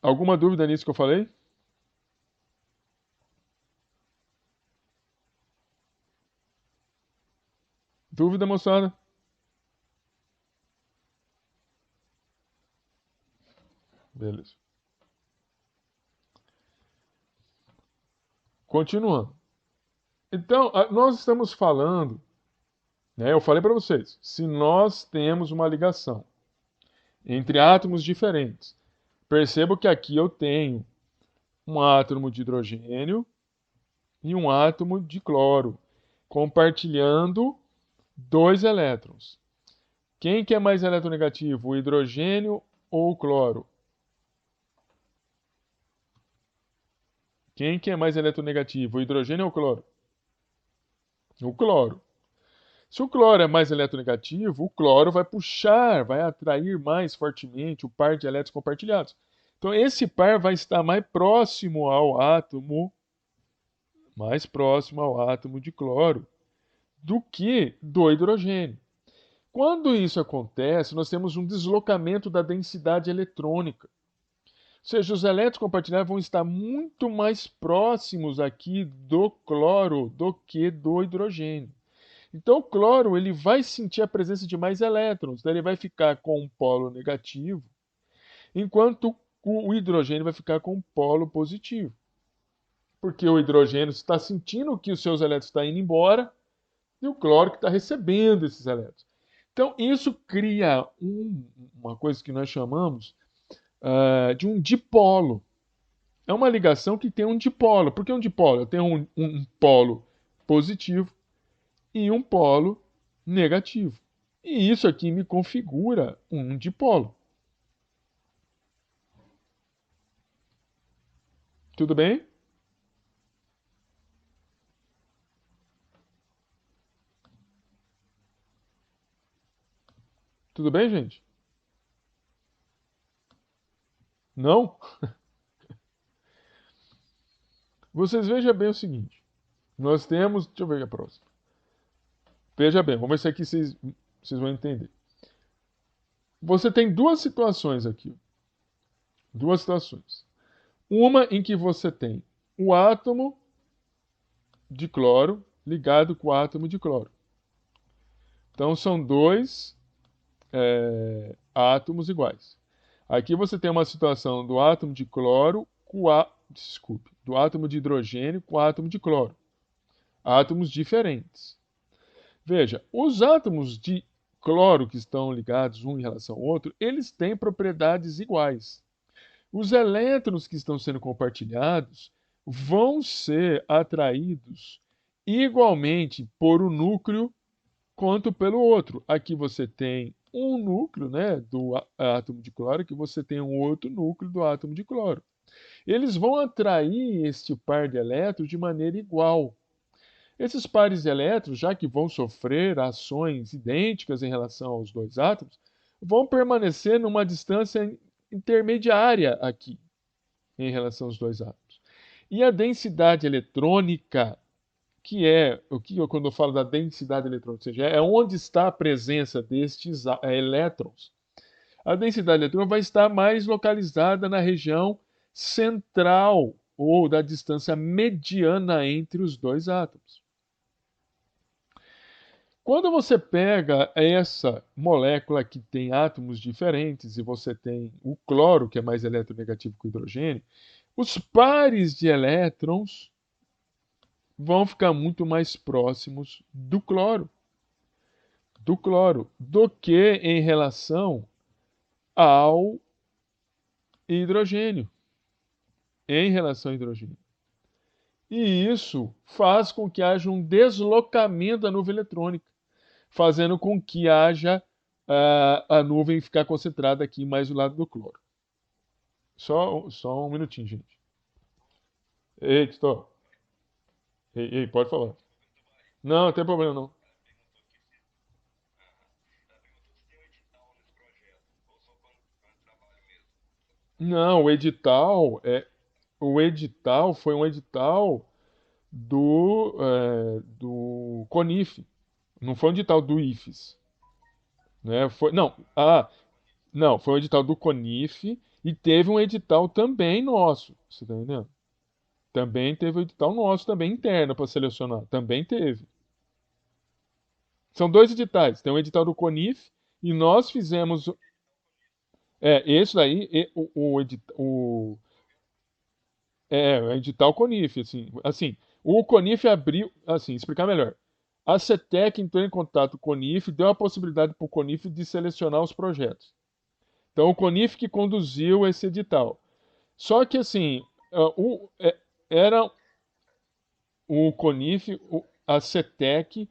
Alguma dúvida nisso que eu falei? Dúvida, moçada? Beleza. Continuando. Então, nós estamos falando, né, eu falei para vocês, se nós temos uma ligação entre átomos diferentes, percebo que aqui eu tenho um átomo de hidrogênio e um átomo de cloro, compartilhando dois elétrons. Quem que é mais eletronegativo, o hidrogênio ou o cloro? Quem que é mais eletronegativo, o hidrogênio ou o cloro? O cloro. Se o cloro é mais eletronegativo, o cloro vai puxar, vai atrair mais fortemente o par de elétrons compartilhados. Então, esse par vai estar mais próximo ao átomo de cloro do que do hidrogênio. Quando isso acontece, nós temos um deslocamento da densidade eletrônica. Ou seja, os elétrons compartilhados vão estar muito mais próximos aqui do cloro do que do hidrogênio. Então, o cloro ele vai sentir a presença de mais elétrons, então ele vai ficar com um polo negativo, enquanto o hidrogênio vai ficar com um polo positivo. Porque o hidrogênio está sentindo que os seus elétrons estão indo embora e o cloro que está recebendo esses elétrons. Então, isso cria uma coisa que nós chamamos de um dipolo. É uma ligação que tem um dipolo. Por que um dipolo? Eu tenho um polo positivo e um polo negativo. E isso aqui me configura um dipolo. Tudo bem? Tudo bem, gente? Não? Vocês vejam bem o seguinte. Nós temos. Deixa eu ver a próxima. Veja bem, vamos ver se aqui vocês vão entender. Você tem duas situações aqui. Duas situações. Uma em que você tem o átomo de cloro ligado com o átomo de cloro. Então são dois átomos iguais. Aqui você tem uma situação do átomo de cloro com do átomo de hidrogênio com o átomo de cloro. Átomos diferentes. Veja, os átomos de cloro que estão ligados um em relação ao outro, eles têm propriedades iguais. Os elétrons que estão sendo compartilhados vão ser atraídos igualmente por um núcleo quanto pelo outro. Aqui você tem um núcleo, né, do átomo de cloro, que você tem um outro núcleo do átomo de cloro. Eles vão atrair este par de elétrons de maneira igual. Esses pares de elétrons, já que vão sofrer ações idênticas em relação aos dois átomos, vão permanecer numa distância intermediária aqui em relação aos dois átomos. E a densidade eletrônica, que é o que quando eu falo da densidade eletrônica, ou seja, é onde está a presença destes elétrons. A densidade eletrônica vai estar mais localizada na região central ou da distância mediana entre os dois átomos. Quando você pega essa molécula que tem átomos diferentes e você tem o cloro, que é mais eletronegativo que o hidrogênio, os pares de elétrons vão ficar muito mais próximos do que em relação ao hidrogênio, em relação ao hidrogênio. E isso faz com que haja um deslocamento da nuvem eletrônica, fazendo com que haja a nuvem ficar concentrada aqui mais do lado do cloro. Só um minutinho, gente. Ei, Tito. Ei, pode falar. Não, não tem problema não. Não, o edital foi um edital do CONIF, não foi um edital do IFES, né? Não, foi um edital do CONIF e teve um edital também nosso, você tá entendendo? Também teve um edital nosso também interno para selecionar, também teve. São dois editais. Tem o edital do CONIF e nós fizemos. Esse daí, o edital CONIF, assim, o CONIF abriu, assim, explicar melhor. A CETEC entrou em contato com o CONIF, deu a possibilidade para o CONIF de selecionar os projetos. Então, o CONIF que conduziu esse edital. Só que, assim, era o CONIF, a CETEC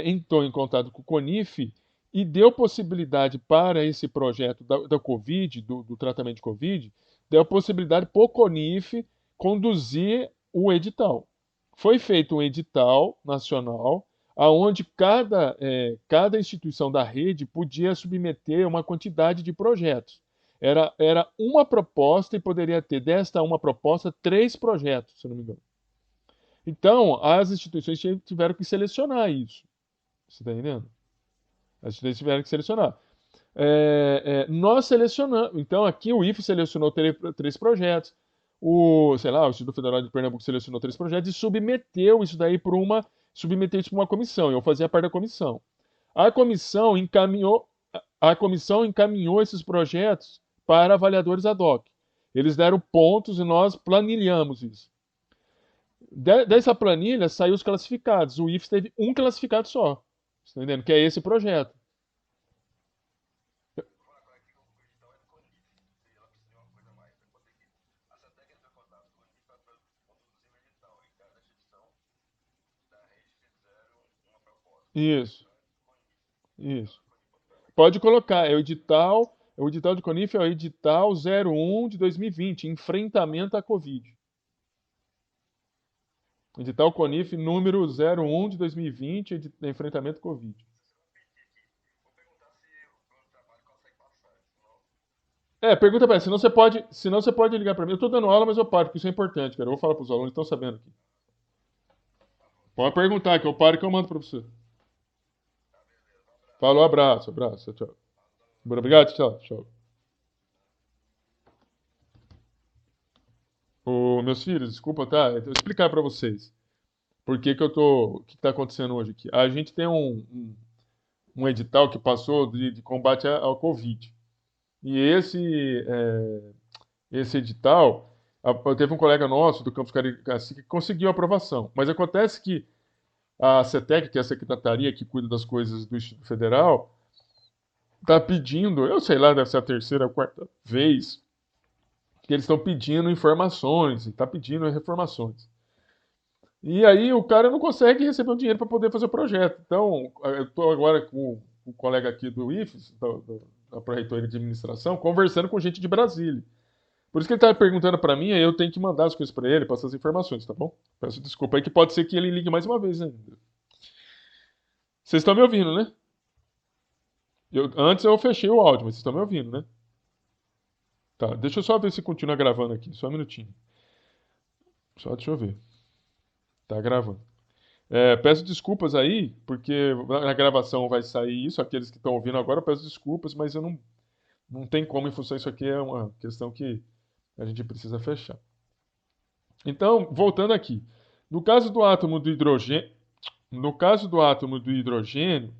entrou em contato com o CONIF e deu possibilidade para esse projeto da Covid, do tratamento de Covid, deu a possibilidade para o CONIF conduzir o edital. Foi feito um edital nacional aonde cada instituição da rede podia submeter uma quantidade de projetos. Era uma proposta e poderia ter desta uma proposta 3 projetos, se não me engano. Então, as instituições tiveram que selecionar isso. Você está entendendo? As instituições tiveram que selecionar. Nós selecionamos. Então, aqui o IFE selecionou 3 projetos. Sei lá, o Instituto Federal de Pernambuco selecionou 3 projetos e submeteu isso daí para uma comissão. Eu fazia parte da comissão. A comissão encaminhou, a comissão encaminhou esses projetos para avaliadores ad hoc. Eles deram pontos e nós planilhamos isso. Dessa planilha saiu os classificados. O IFES teve um classificado só. Você está entendendo? Que é esse projeto. Isso, isso. Pode colocar, o edital de CONIF é o edital 01 de 2020, enfrentamento à Covid. Edital CONIF número 01 de 2020, enfrentamento à Covid. Pergunta para ela, senão você pode ligar para mim. Eu estou dando aula, mas eu paro, porque isso é importante, cara. Eu vou falar para os alunos, estão sabendo aqui. Pode perguntar, que eu paro e que eu mando para você. Falou, abraço, abraço, tchau. Obrigado, tchau, tchau. Meus filhos, desculpa, tá? Eu vou explicar para vocês. Por que que eu tô, o que está acontecendo hoje aqui? A gente tem um edital que passou de combate ao Covid. E esse edital, teve um colega nosso do Campus Caricacica que conseguiu a aprovação. Mas acontece que a CETEC, que é a secretaria que cuida das coisas do Instituto Federal, está pedindo, eu sei lá, deve ser a terceira ou quarta vez, que eles estão pedindo informações, está pedindo reformações. E aí o cara não consegue receber o dinheiro para poder fazer o projeto. Então, eu estou agora com o colega aqui do IFES, da Pró-Reitoria de Administração, conversando com gente de Brasília. Por isso que ele está perguntando para mim, aí eu tenho que mandar as coisas para ele, passar as informações, tá bom? Peço desculpa aí que pode ser que ele ligue mais uma vez ainda. Vocês estão me ouvindo, né? Antes eu fechei o áudio, mas vocês estão me ouvindo, né? Tá, deixa eu só ver se continua gravando aqui, só um minutinho. Só deixa eu ver. Tá gravando. Peço desculpas aí, porque na gravação vai sair isso. Aqueles que estão ouvindo agora, eu peço desculpas, mas eu não tem como em função disso aqui, é uma questão que a gente precisa fechar. Então, voltando aqui. No caso do átomo do hidrogênio, no caso do átomo do hidrogênio,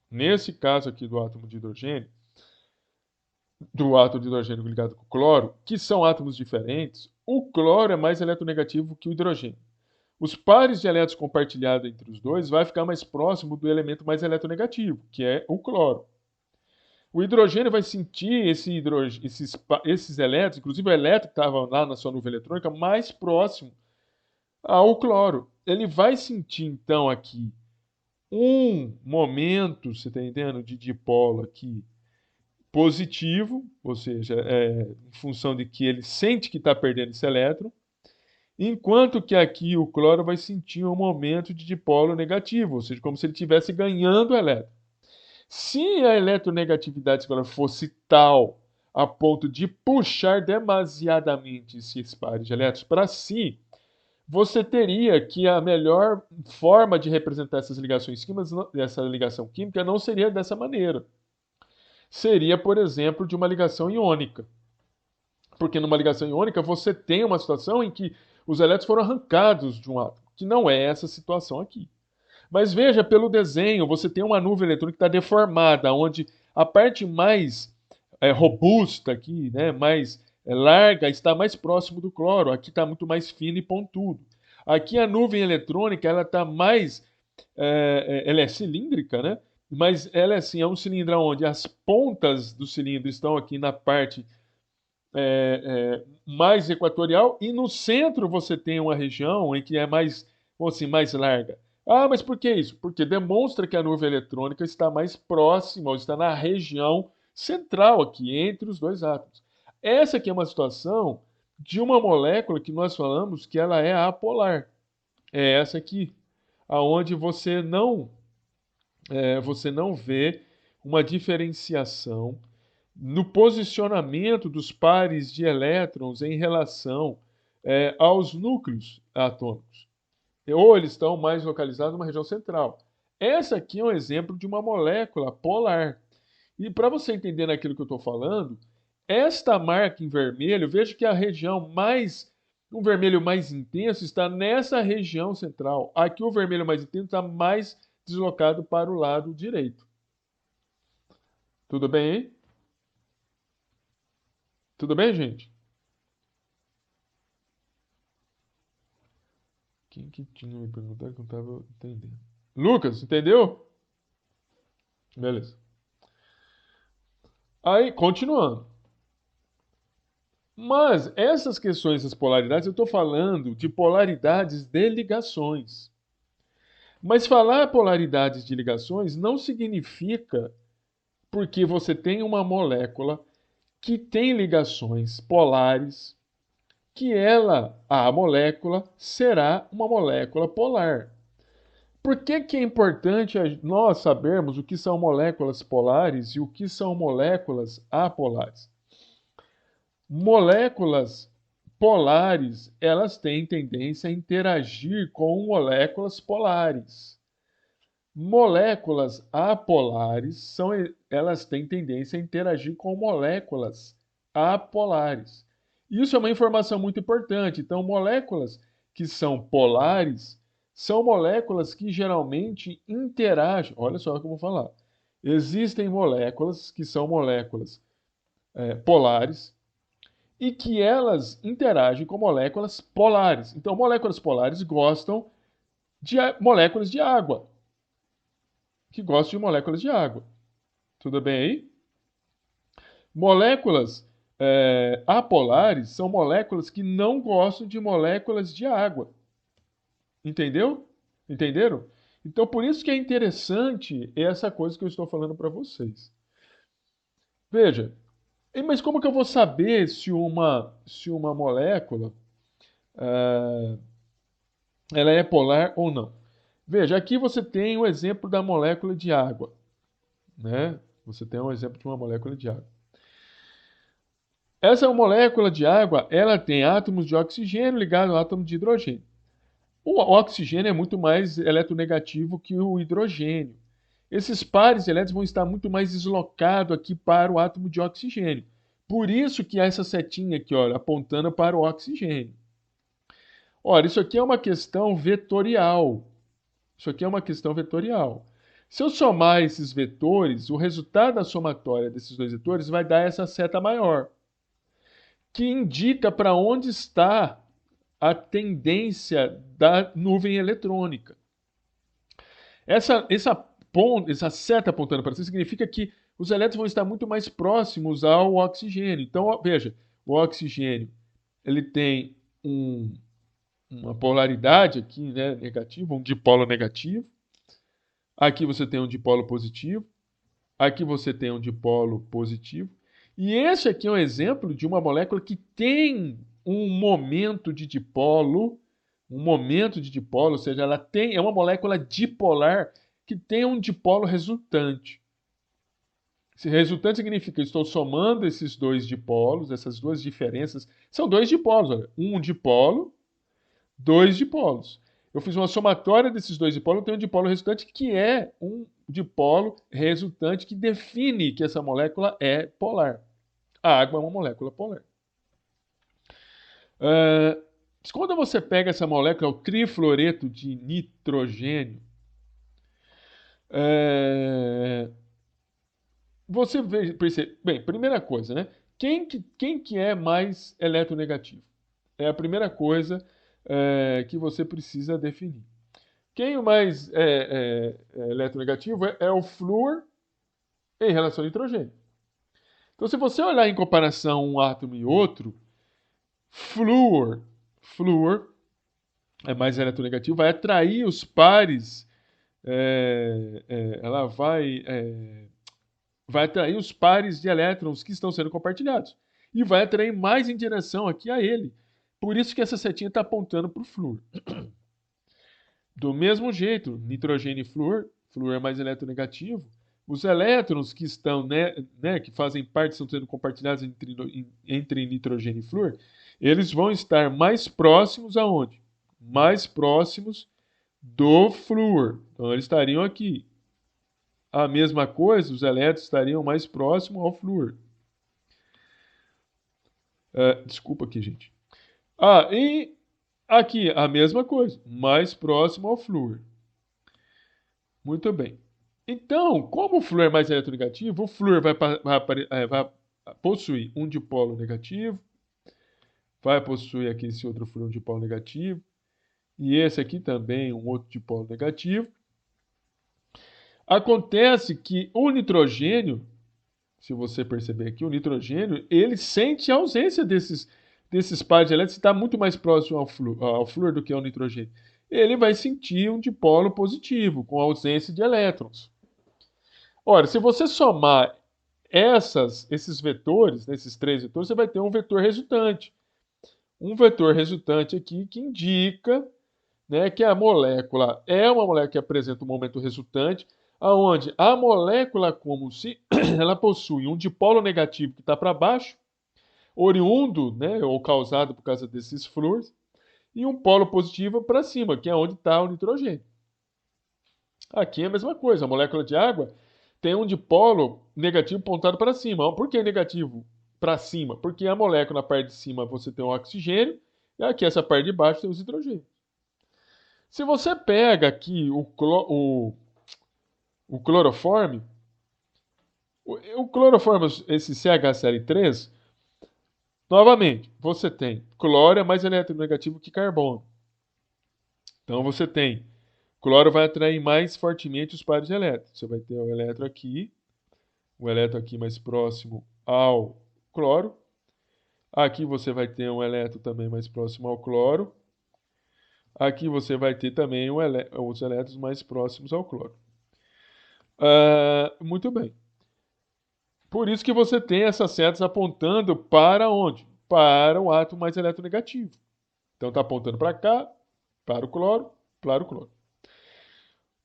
nesse caso aqui do átomo de hidrogênio ligado com o cloro, que são átomos diferentes, o cloro é mais eletronegativo que o hidrogênio. Os pares de elétrons compartilhados entre os dois vai ficar mais próximo do elemento mais eletronegativo, que é o cloro. O hidrogênio vai sentir esses elétrons, inclusive o elétron que estava lá na sua nuvem eletrônica, mais próximo ao cloro. Ele vai sentir, então, aqui um momento, você está entendendo, de dipolo aqui positivo, ou seja, em função de que ele sente que está perdendo esse elétron, enquanto que aqui o cloro vai sentir um momento de dipolo negativo, ou seja, como se ele estivesse ganhando elétron. Se a eletronegatividade do cloro fosse tal a ponto de puxar demasiadamente esses pares de elétrons para si, você teria que a melhor forma de representar essas ligações químicas, essa ligação química, não seria dessa maneira. Seria, por exemplo, de uma ligação iônica. Porque numa ligação iônica você tem uma situação em que os elétrons foram arrancados de um átomo, que não é essa situação aqui. Mas veja, pelo desenho, você tem uma nuvem eletrônica que está deformada, onde a parte mais robusta aqui, né, mais larga, está mais próximo do cloro. Aqui está muito mais fino e pontudo. Aqui a nuvem eletrônica ela está mais, ela é cilíndrica, né? Mas ela é assim, é um cilindro onde as pontas do cilindro estão aqui na parte mais equatorial e no centro você tem uma região em que é mais, vamos assim, mais larga. Ah, mas por que isso? Porque demonstra que a nuvem eletrônica está mais próxima, ou está na região central aqui, entre os dois átomos. Essa aqui é uma situação de uma molécula que nós falamos que ela é apolar. É essa aqui, aonde você não vê uma diferenciação no posicionamento dos pares de elétrons em relação aos núcleos atômicos. Ou eles estão mais localizados numa região central. Essa aqui é um exemplo de uma molécula polar. E para você entender naquilo que eu estou falando, esta marca em vermelho, veja que a região mais, um vermelho mais intenso está nessa região central. Aqui o vermelho mais intenso está mais deslocado para o lado direito. Tudo bem, hein? Tudo bem, gente? Quem que tinha me perguntado que eu não estava entendendo? Lucas, entendeu? Beleza. Aí, continuando. Mas essas questões das polaridades, eu estou falando de polaridades de ligações. Mas falar polaridades de ligações não significa porque você tem uma molécula que tem ligações polares, que a molécula, será uma molécula polar. Por que que é importante nós sabermos o que são moléculas polares e o que são moléculas apolares? Moléculas polares, elas têm tendência a interagir com moléculas polares. Moléculas apolares elas têm tendência a interagir com moléculas apolares. Isso é uma informação muito importante. Então, moléculas que são polares são moléculas que geralmente interagem. Olha só o que eu vou falar. Existem moléculas que são moléculas polares e que elas interagem com moléculas polares. Então, moléculas polares gostam de moléculas de água, que gostam de moléculas de água. Tudo bem aí? Moléculas apolares são moléculas que não gostam de moléculas de água. Entendeu? Entenderam? Então, por isso que é interessante essa coisa que eu estou falando para vocês. Veja, mas como que eu vou saber se uma molécula ela é polar ou não? Veja, aqui você tem o exemplo da molécula de água, né? Você tem um exemplo de uma molécula de água. Essa molécula de água, ela tem átomos de oxigênio ligados ao átomo de hidrogênio. O oxigênio é muito mais eletronegativo que o hidrogênio. Esses pares elétricos vão estar muito mais deslocados aqui para o átomo de oxigênio. Por isso que há essa setinha aqui, olha, apontando para o oxigênio. Olha, isso aqui é uma questão vetorial. Isso aqui é uma questão vetorial. Se eu somar esses vetores, o resultado da somatória desses dois vetores vai dar essa seta maior, que indica para onde está a tendência da nuvem eletrônica. Essa seta apontando para cima significa que os elétrons vão estar muito mais próximos ao oxigênio. Então, veja, o oxigênio ele tem uma polaridade aqui, né, negativa, um dipolo negativo. Aqui você tem um dipolo positivo. Aqui você tem um dipolo positivo. E esse aqui é um exemplo de uma molécula que tem um momento de dipolo, ou seja, é uma molécula dipolar que tem um dipolo resultante. Esse resultante significa que estou somando esses dois dipolos, essas duas diferenças. São dois dipolos, olha, um dipolo, dois dipolos. Eu fiz uma somatória desses dois dipolos, eu tenho um dipolo resultante que é um dipolo resultante que define que essa molécula é polar. A água é uma molécula polar. Quando você pega essa molécula, o trifluoreto de nitrogênio, É, você percebe. Bem, primeira coisa, né? Quem que é mais eletronegativo? É a primeira coisa que você precisa definir. Quem o mais é eletronegativo é o flúor em relação ao nitrogênio. Então, se você olhar em comparação um átomo e outro, flúor é mais eletronegativo, vai atrair os pares, ela vai atrair os pares de elétrons que estão sendo compartilhados e vai atrair mais em direção aqui a ele. Por isso que essa setinha está apontando para o flúor. Do mesmo jeito, nitrogênio e flúor é mais eletronegativo, os elétrons que estão, que fazem parte, estão sendo compartilhados entre nitrogênio e flúor, eles vão estar mais próximos aonde? Mais próximos do flúor. Então, eles estariam aqui. A mesma coisa, os elétrons estariam mais próximos ao flúor. Desculpa aqui, gente. E aqui a mesma coisa, mais próximo ao flúor. Muito bem. Então, como o flúor é mais eletronegativo, o flúor vai possuir um dipolo negativo, vai possuir aqui esse outro flúor um dipolo negativo, e esse aqui também um outro dipolo negativo. Acontece que o nitrogênio, se você perceber aqui, o nitrogênio, ele sente a ausência desses pares de elétrons, está muito mais próximo ao flúor do que ao nitrogênio. Ele vai sentir um dipolo positivo, com ausência de elétrons. Ora, se você somar esses vetores, nesses três vetores, você vai ter um vetor resultante. Um vetor resultante aqui que indica, né, que a molécula é uma molécula que apresenta um momento resultante, aonde a molécula como se ela possui um dipolo negativo que está para baixo, oriundo, né, ou causado por causa desses flúores, e um polo positivo para cima, que é onde está o nitrogênio. Aqui é a mesma coisa, a molécula de água tem um dipolo negativo apontado para cima. Por que negativo para cima? Porque a molécula na parte de cima você tem o oxigênio e aqui essa parte de baixo tem os hidrogênios. Se você pega aqui o cloroforme, o cloroforme, esse CHCl3, novamente, você tem cloro é mais eletronegativo que carbono. Então você tem, cloro vai atrair mais fortemente os pares de elétrons. Você vai ter o elétron aqui mais próximo ao cloro. Aqui você vai ter um elétron também mais próximo ao cloro. Aqui você vai ter também os elétrons mais próximos ao cloro. Muito bem. Por isso que você tem essas setas apontando para onde? Para o átomo mais eletronegativo. Então está apontando para cá, para o cloro, para o cloro.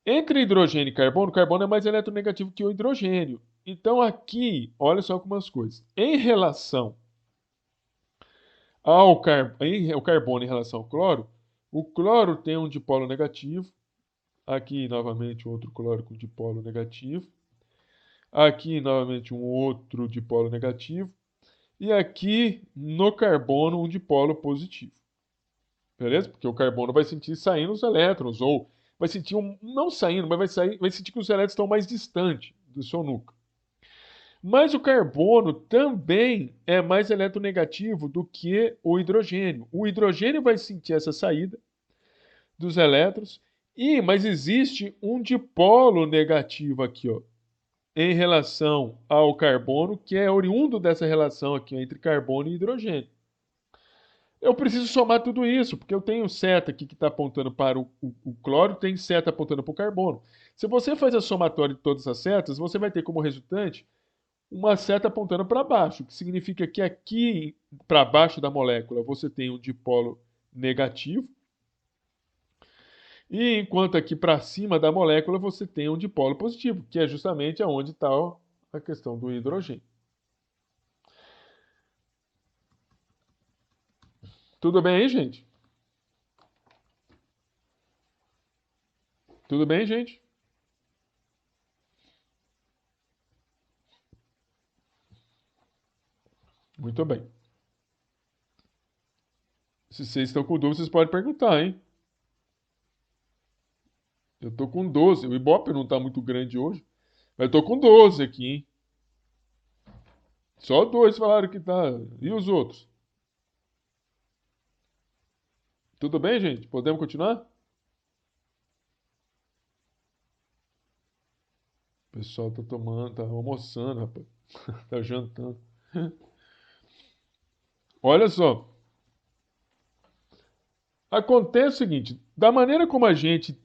Entre hidrogênio e carbono, o carbono é mais eletronegativo que o hidrogênio. Então aqui, olha só algumas coisas. Em relação o carbono em relação ao cloro, o cloro tem um dipolo negativo. Aqui, novamente, outro cloro com dipolo negativo. Aqui, novamente, um outro dipolo negativo. E aqui, no carbono, um dipolo positivo. Beleza? Porque o carbono vai sentir saindo os elétrons, ou vai sentir não saindo, mas vai sentir que os elétrons estão mais distantes do seu núcleo. Mas o carbono também é mais eletronegativo do que o hidrogênio. O hidrogênio vai sentir essa saída dos elétrons, mas existe um dipolo negativo aqui, ó, em relação ao carbono, que é oriundo dessa relação aqui entre carbono e hidrogênio. Eu preciso somar tudo isso, porque eu tenho seta aqui que está apontando para o cloro, tem seta apontando para o carbono. Se você faz a somatória de todas as setas, você vai ter como resultante uma seta apontando para baixo, que significa que aqui para baixo da molécula você tem um dipolo negativo, e enquanto aqui para cima da molécula você tem um dipolo positivo, que é justamente aonde está a questão do hidrogênio. Tudo bem aí, gente? Tudo bem, gente? Muito bem. Se vocês estão com dúvidas, vocês podem perguntar, hein? Eu tô com 12. O Ibope não tá muito grande hoje, mas eu tô com 12 aqui, hein? Só dois falaram que tá. E os outros? Tudo bem, gente? Podemos continuar? O pessoal tá tomando, tá almoçando, rapaz. Tá jantando. Olha só. Acontece o seguinte, da maneira como a gente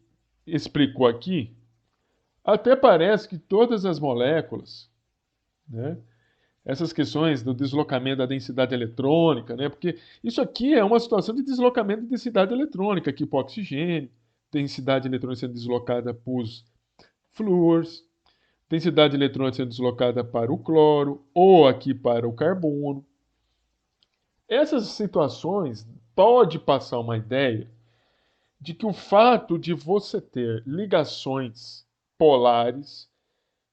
explicou aqui, até parece que todas as moléculas, né, essas questões do deslocamento da densidade eletrônica, né, porque isso aqui é uma situação de deslocamento de densidade eletrônica aqui para o oxigênio, densidade eletrônica sendo deslocada para os flúors, densidade eletrônica sendo deslocada para o cloro ou aqui para o carbono. Essas situações pode passar uma ideia de que o fato de você ter ligações polares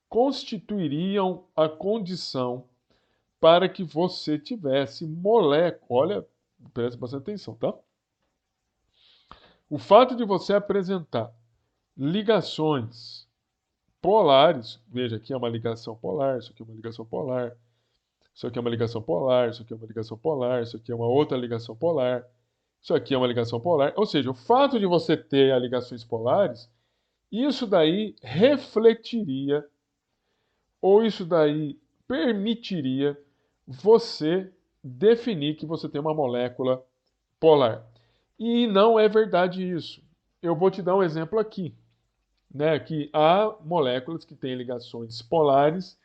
constituiriam a condição para que você tivesse molécula. Olha, presta bastante atenção, tá? O fato de você apresentar ligações polares, veja, aqui é uma ligação polar, isso aqui é uma ligação polar, isso aqui é uma ligação polar, isso aqui é uma ligação polar, isso aqui é uma outra ligação polar, isso aqui é uma ligação polar. Ou seja, o fato de você ter ligações polares, isso daí refletiria, ou isso daí permitiria você definir que você tem uma molécula polar. E não é verdade isso. Eu vou te dar um exemplo aqui, né? Que há moléculas que têm ligações polares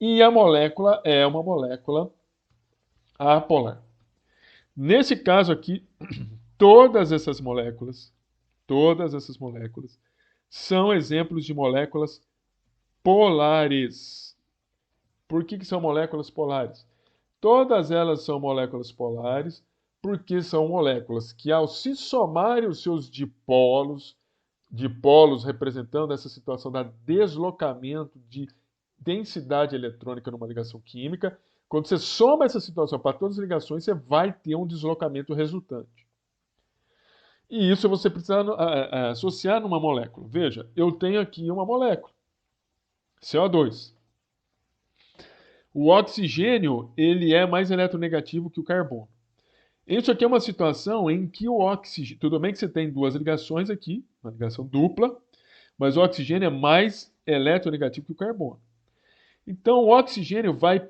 e a molécula é uma molécula apolar. Nesse caso aqui, todas essas moléculas são exemplos de moléculas polares. Por que são moléculas polares? Todas elas são moléculas polares porque são moléculas que, ao se somarem os seus dipolos representando essa situação da deslocamento de densidade eletrônica numa ligação química, quando você soma essa situação para todas as ligações, você vai ter um deslocamento resultante. E isso você precisa associar numa molécula. Veja, eu tenho aqui uma molécula, CO2. O oxigênio, ele é mais eletronegativo que o carbono. Isso aqui é uma situação em que o oxigênio... Tudo bem que você tem duas ligações aqui, uma ligação dupla, mas o oxigênio é mais eletronegativo que o carbono. Então, o oxigênio vai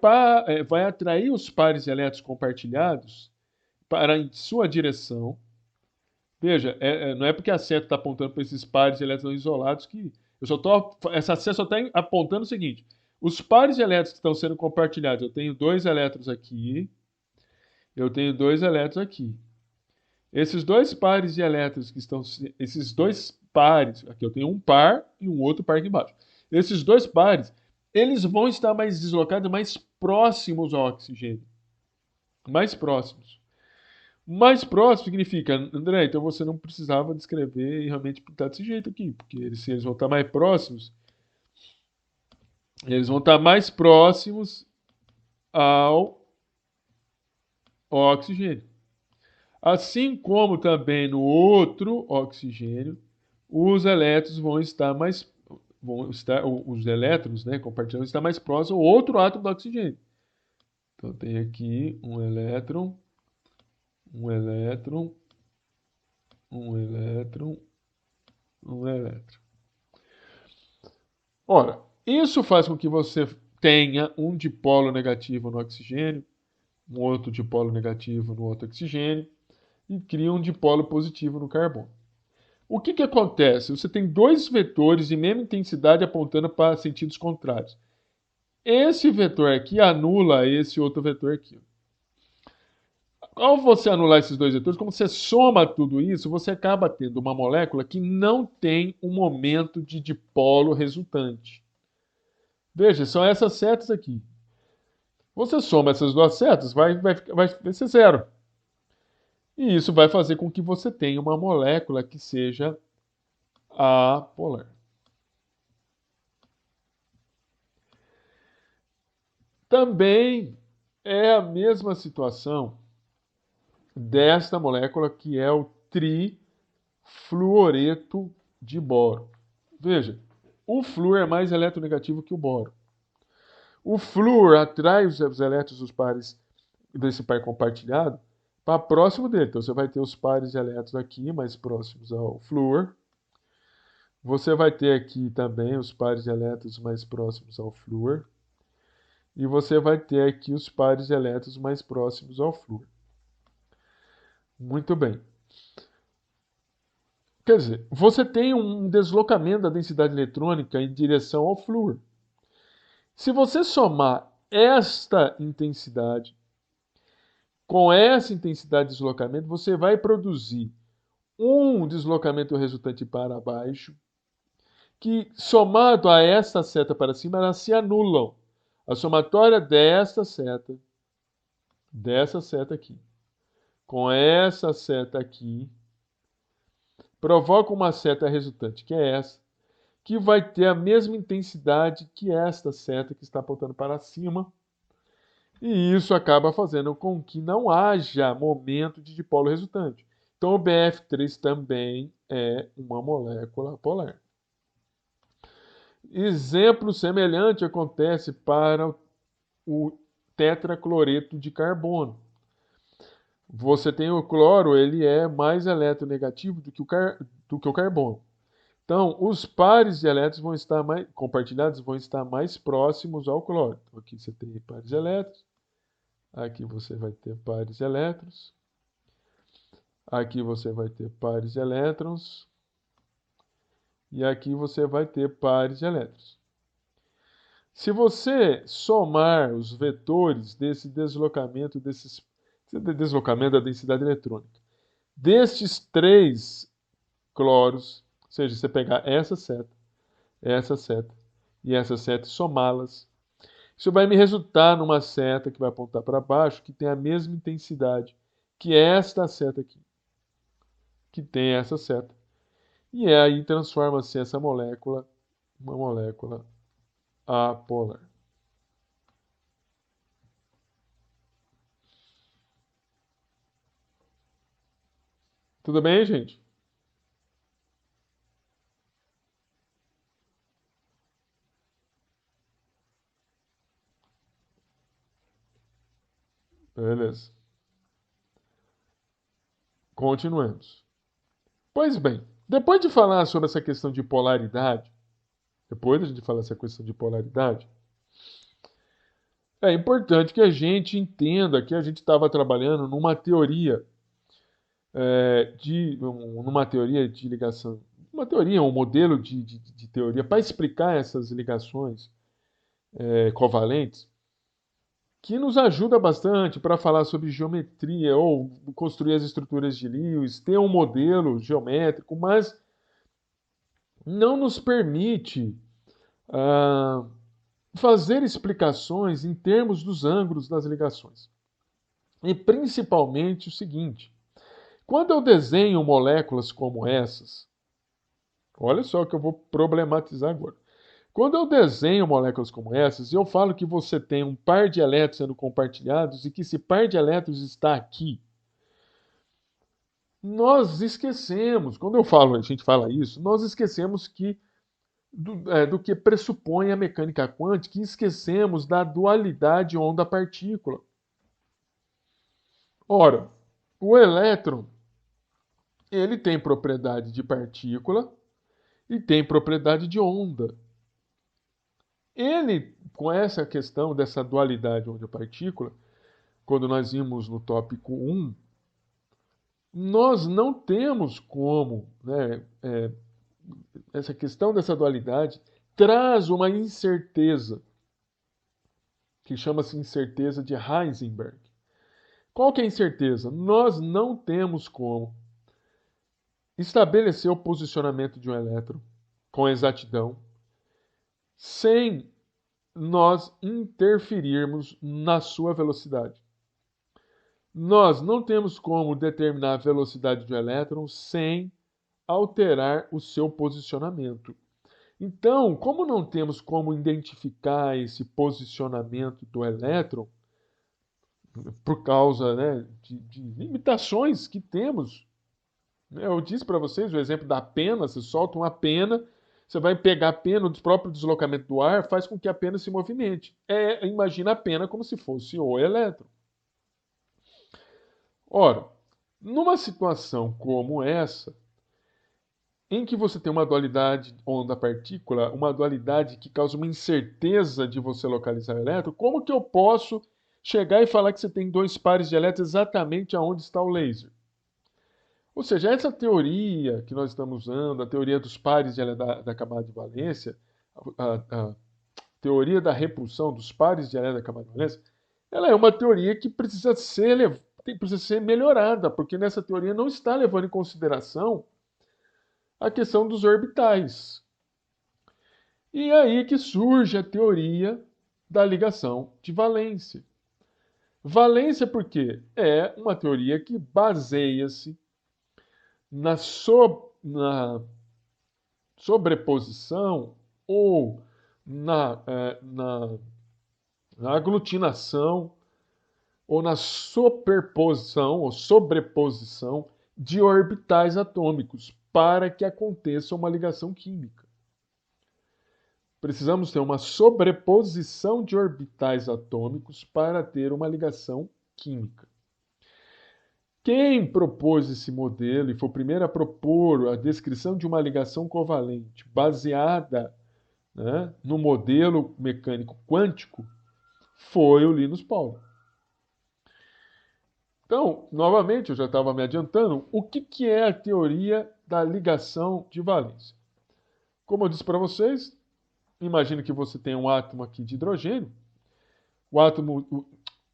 atrair os pares de elétrons compartilhados para em sua direção. Veja, não é porque a seta está apontando para esses pares de elétrons isolados que... Essa seta só está apontando o seguinte: os pares de elétrons que estão sendo compartilhados, eu tenho dois elétrons aqui, eu tenho dois elétrons aqui. Esses dois pares de elétrons que estão... Esses dois pares, aqui eu tenho um par e um outro par aqui embaixo. Esses dois pares, eles vão estar mais deslocados, mais próximos ao oxigênio. Mais próximos. Mais próximo significa, André, então você não precisava descrever e realmente pintar desse jeito aqui, porque se eles vão estar mais próximos, eles vão estar mais próximos ao oxigênio. Assim como também no outro oxigênio, os elétrons os elétrons, né, compartilhando, estar mais próximos ao outro átomo do oxigênio. Então tem aqui um elétron, um elétron, um elétron, um elétron. Ora, isso faz com que você tenha um dipolo negativo no oxigênio, um outro dipolo negativo no outro oxigênio, e cria um dipolo positivo no carbono. O que acontece? Você tem dois vetores de mesma intensidade apontando para sentidos contrários. Esse vetor aqui anula esse outro vetor aqui. Ao você anular esses dois vetores, como você soma tudo isso, você acaba tendo uma molécula que não tem um momento de dipolo resultante. Veja, são essas setas aqui. Você soma essas duas setas, vai ser zero. E isso vai fazer com que você tenha uma molécula que seja apolar. Também é a mesma situação desta molécula que é o trifluoreto de boro. Veja, o flúor é mais eletronegativo que o boro. O flúor atrai os elétrons dos pares desse par compartilhado para próximo dele. Então você vai ter os pares de elétrons aqui mais próximos ao flúor. Você vai ter aqui também os pares de elétrons mais próximos ao flúor. E você vai ter aqui os pares de elétrons mais próximos ao flúor. Muito bem. Quer dizer, você tem um deslocamento da densidade eletrônica em direção ao flúor. Se você somar esta intensidade com essa intensidade de deslocamento, você vai produzir um deslocamento resultante para baixo, que somado a esta seta para cima, elas se anulam. A somatória dessa seta aqui, com essa seta aqui, provoca uma seta resultante, que é essa, que vai ter a mesma intensidade que esta seta que está apontando para cima. E isso acaba fazendo com que não haja momento de dipolo resultante. Então, o BF3 também é uma molécula polar. Exemplo semelhante acontece para o tetracloreto de carbono. Você tem o cloro, ele é mais eletronegativo do que o carbono. Então, os pares de elétrons vão estar mais compartilhados, vão estar mais próximos ao cloro. Então, aqui você tem pares de elétrons, aqui você vai ter pares de elétrons, aqui você vai ter pares de elétrons, e aqui você vai ter pares de elétrons. Se você somar os vetores desse deslocamento da densidade eletrônica, destes três cloros, ou seja, você pegar essa seta e essa seta e somá-las, isso vai me resultar numa seta que vai apontar para baixo, que tem a mesma intensidade que esta seta aqui, que tem essa seta. E aí transforma-se essa molécula em uma molécula apolar. Tudo bem, gente? Beleza. Continuemos. Pois bem, depois de falar sobre essa questão de polaridade, é importante que a gente entenda que a gente estava trabalhando numa teoria numa teoria de ligação, um modelo de teoria para explicar essas ligações covalentes, que nos ajuda bastante para falar sobre geometria ou construir as estruturas de Lewis, ter um modelo geométrico, mas não nos permite fazer explicações em termos dos ângulos das ligações. E principalmente o seguinte: quando eu desenho moléculas como essas, olha só o que eu vou problematizar agora. Quando eu desenho moléculas como essas, eu falo que você tem um par de elétrons sendo compartilhados e que esse par de elétrons está aqui. Nós esquecemos, quando a gente fala isso, nós esquecemos do que pressupõe a mecânica quântica e esquecemos da dualidade onda-partícula. Ora, o elétron, ele tem propriedade de partícula e tem propriedade de onda. Ele, com essa questão dessa dualidade onda-partícula, quando nós vimos no tópico 1, nós não temos como, essa questão dessa dualidade traz uma incerteza, que chama-se incerteza de Heisenberg. Qual que é a incerteza? Nós não temos como estabelecer o posicionamento de um elétron com exatidão sem nós interferirmos na sua velocidade. Nós não temos como determinar a velocidade de um elétron sem alterar o seu posicionamento. Então, como não temos como identificar esse posicionamento do elétron, por causa de limitações que temos, eu disse para vocês o exemplo da pena: você solta uma pena, Você vai pegar a pena, o próprio deslocamento do ar faz com que a pena se movimente. Imagina a pena como se fosse o elétron. Ora, numa situação como essa, em que você tem uma dualidade onda-partícula, uma dualidade que causa uma incerteza de você localizar o elétron, como que eu posso chegar e falar que você tem dois pares de elétrons exatamente aonde está o laser? Ou seja, essa teoria que nós estamos usando, a teoria dos pares da camada de valência, a teoria da repulsão dos pares de elétrons da camada de valência, ela é uma teoria que precisa ser melhorada, porque nessa teoria não está levando em consideração a questão dos orbitais. E é aí que surge a teoria da ligação de valência. Valência por quê? É uma teoria que baseia-se na sobreposição ou na aglutinação ou na superposição ou sobreposição de orbitais atômicos para que aconteça uma ligação química. Precisamos ter uma sobreposição de orbitais atômicos para ter uma ligação química. Quem propôs esse modelo e foi o primeiro a propor a descrição de uma ligação covalente baseada, né, no modelo mecânico quântico foi o Linus Pauling. Então, novamente, eu já estava me adiantando, o que é a teoria da ligação de valência? Como eu disse para vocês, imagine que você tem um átomo aqui de hidrogênio.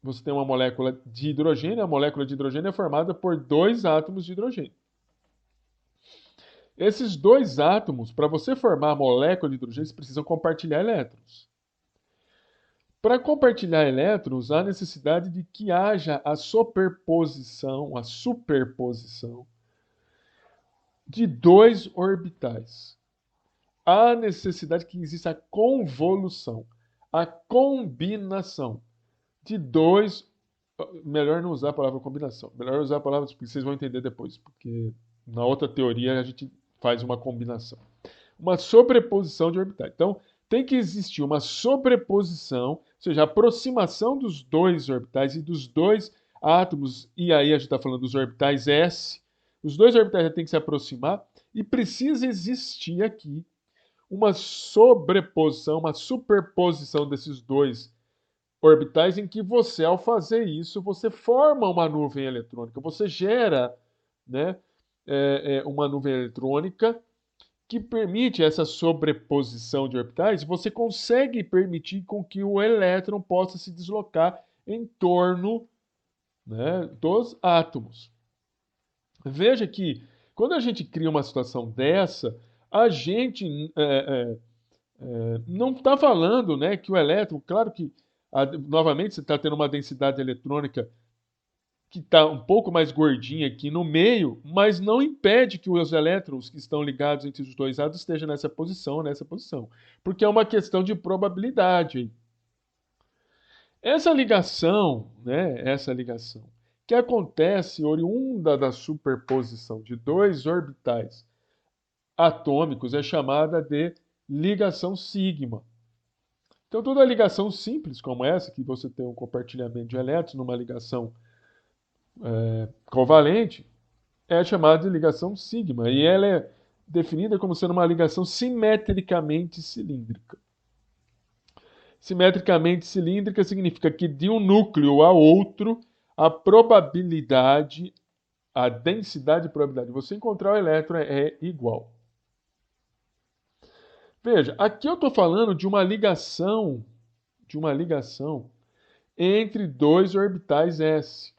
Você tem uma molécula de hidrogênio. A molécula de hidrogênio é formada por dois átomos de hidrogênio. Esses dois átomos, para você formar a molécula de hidrogênio, eles precisam compartilhar elétrons. Para compartilhar elétrons, há necessidade de que haja a superposição de dois orbitais. Há necessidade que exista a convolução, a combinação de dois. Melhor não usar a palavra combinação, melhor usar a palavra que vocês vão entender depois, porque na outra teoria a gente faz uma combinação. Uma sobreposição de orbitais. Então, tem que existir uma sobreposição, ou seja, a aproximação dos dois orbitais e dos dois átomos, e aí a gente está falando dos orbitais S, os dois orbitais têm que se aproximar, e precisa existir aqui uma sobreposição, uma superposição desses dois orbitais em que você, ao fazer isso, você forma uma nuvem eletrônica, você gera, né, uma nuvem eletrônica que permite essa sobreposição de orbitais, você consegue permitir com que o elétron possa se deslocar em torno, né, dos átomos. Veja que quando a gente cria uma situação dessa, a gente não está falando, né, que o elétron, claro que novamente você está tendo uma densidade eletrônica que está um pouco mais gordinha aqui no meio, mas não impede que os elétrons que estão ligados entre os dois átomos estejam nessa posição, porque é uma questão de probabilidade. Essa ligação, que acontece oriunda da superposição de dois orbitais atômicos é chamada de ligação sigma. Então, toda ligação simples como essa, que você tem um compartilhamento de elétrons numa ligação covalente, é chamada de ligação sigma, e ela é definida como sendo uma ligação simetricamente cilíndrica. Simetricamente cilíndrica significa que de um núcleo a outro, a probabilidade, a densidade de probabilidade de você encontrar o elétron é igual. Veja, aqui eu estou falando de uma ligação entre dois orbitais S.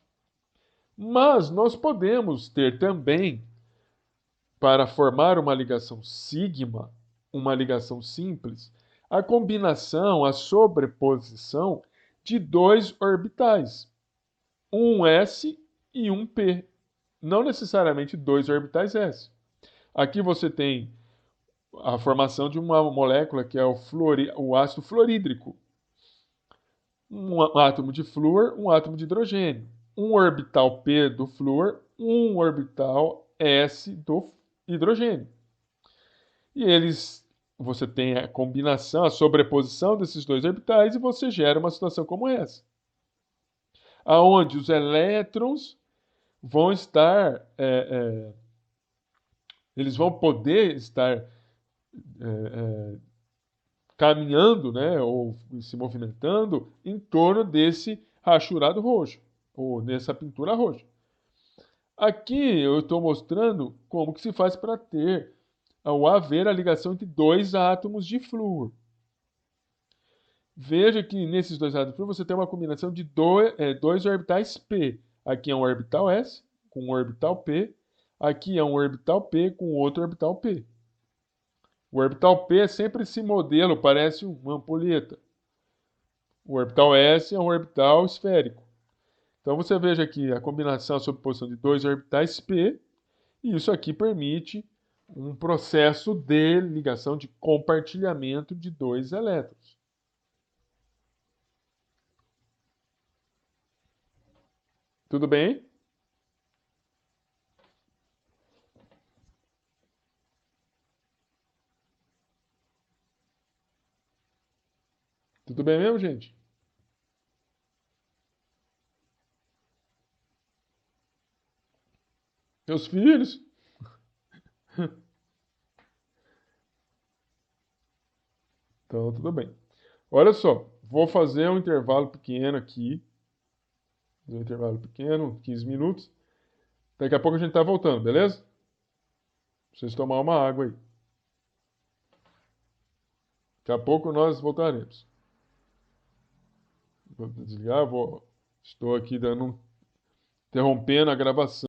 Mas nós podemos ter também, para formar uma ligação sigma, uma ligação simples, a combinação, a sobreposição de dois orbitais, um S e um P. Não necessariamente dois orbitais S. Aqui você tem a formação de uma molécula que é o ácido fluorídrico. Um átomo de flúor, um átomo de hidrogênio. Um orbital P do flúor, um orbital S do hidrogênio. E eles você tem a combinação, a sobreposição desses dois orbitais e você gera uma situação como essa, aonde os elétrons vão estar, eles vão poder estar caminhando, né, ou se movimentando em torno desse rachurado roxo, ou nessa pintura roxa. Aqui eu estou mostrando como que se faz para ter, ao haver a ligação entre dois átomos de flúor. Veja que nesses dois átomos de flúor você tem uma combinação de dois orbitais p. Aqui é um orbital s com um orbital p. Aqui é um orbital p com outro orbital p. O orbital p é sempre esse modelo, parece uma ampulheta. O orbital s é um orbital esférico. Então você veja aqui a combinação, a sobreposição de dois orbitais p, e isso aqui permite um processo de ligação, de compartilhamento de dois elétrons. Tudo bem? Tudo bem mesmo, gente? Meus filhos? Então, tudo bem. Olha só, vou fazer um intervalo pequeno aqui. Um intervalo pequeno, 15 minutos. Daqui a pouco a gente tá voltando, beleza? Vocês tomar uma água aí. Daqui a pouco nós voltaremos. Vou desligar, estou aqui interrompendo a gravação.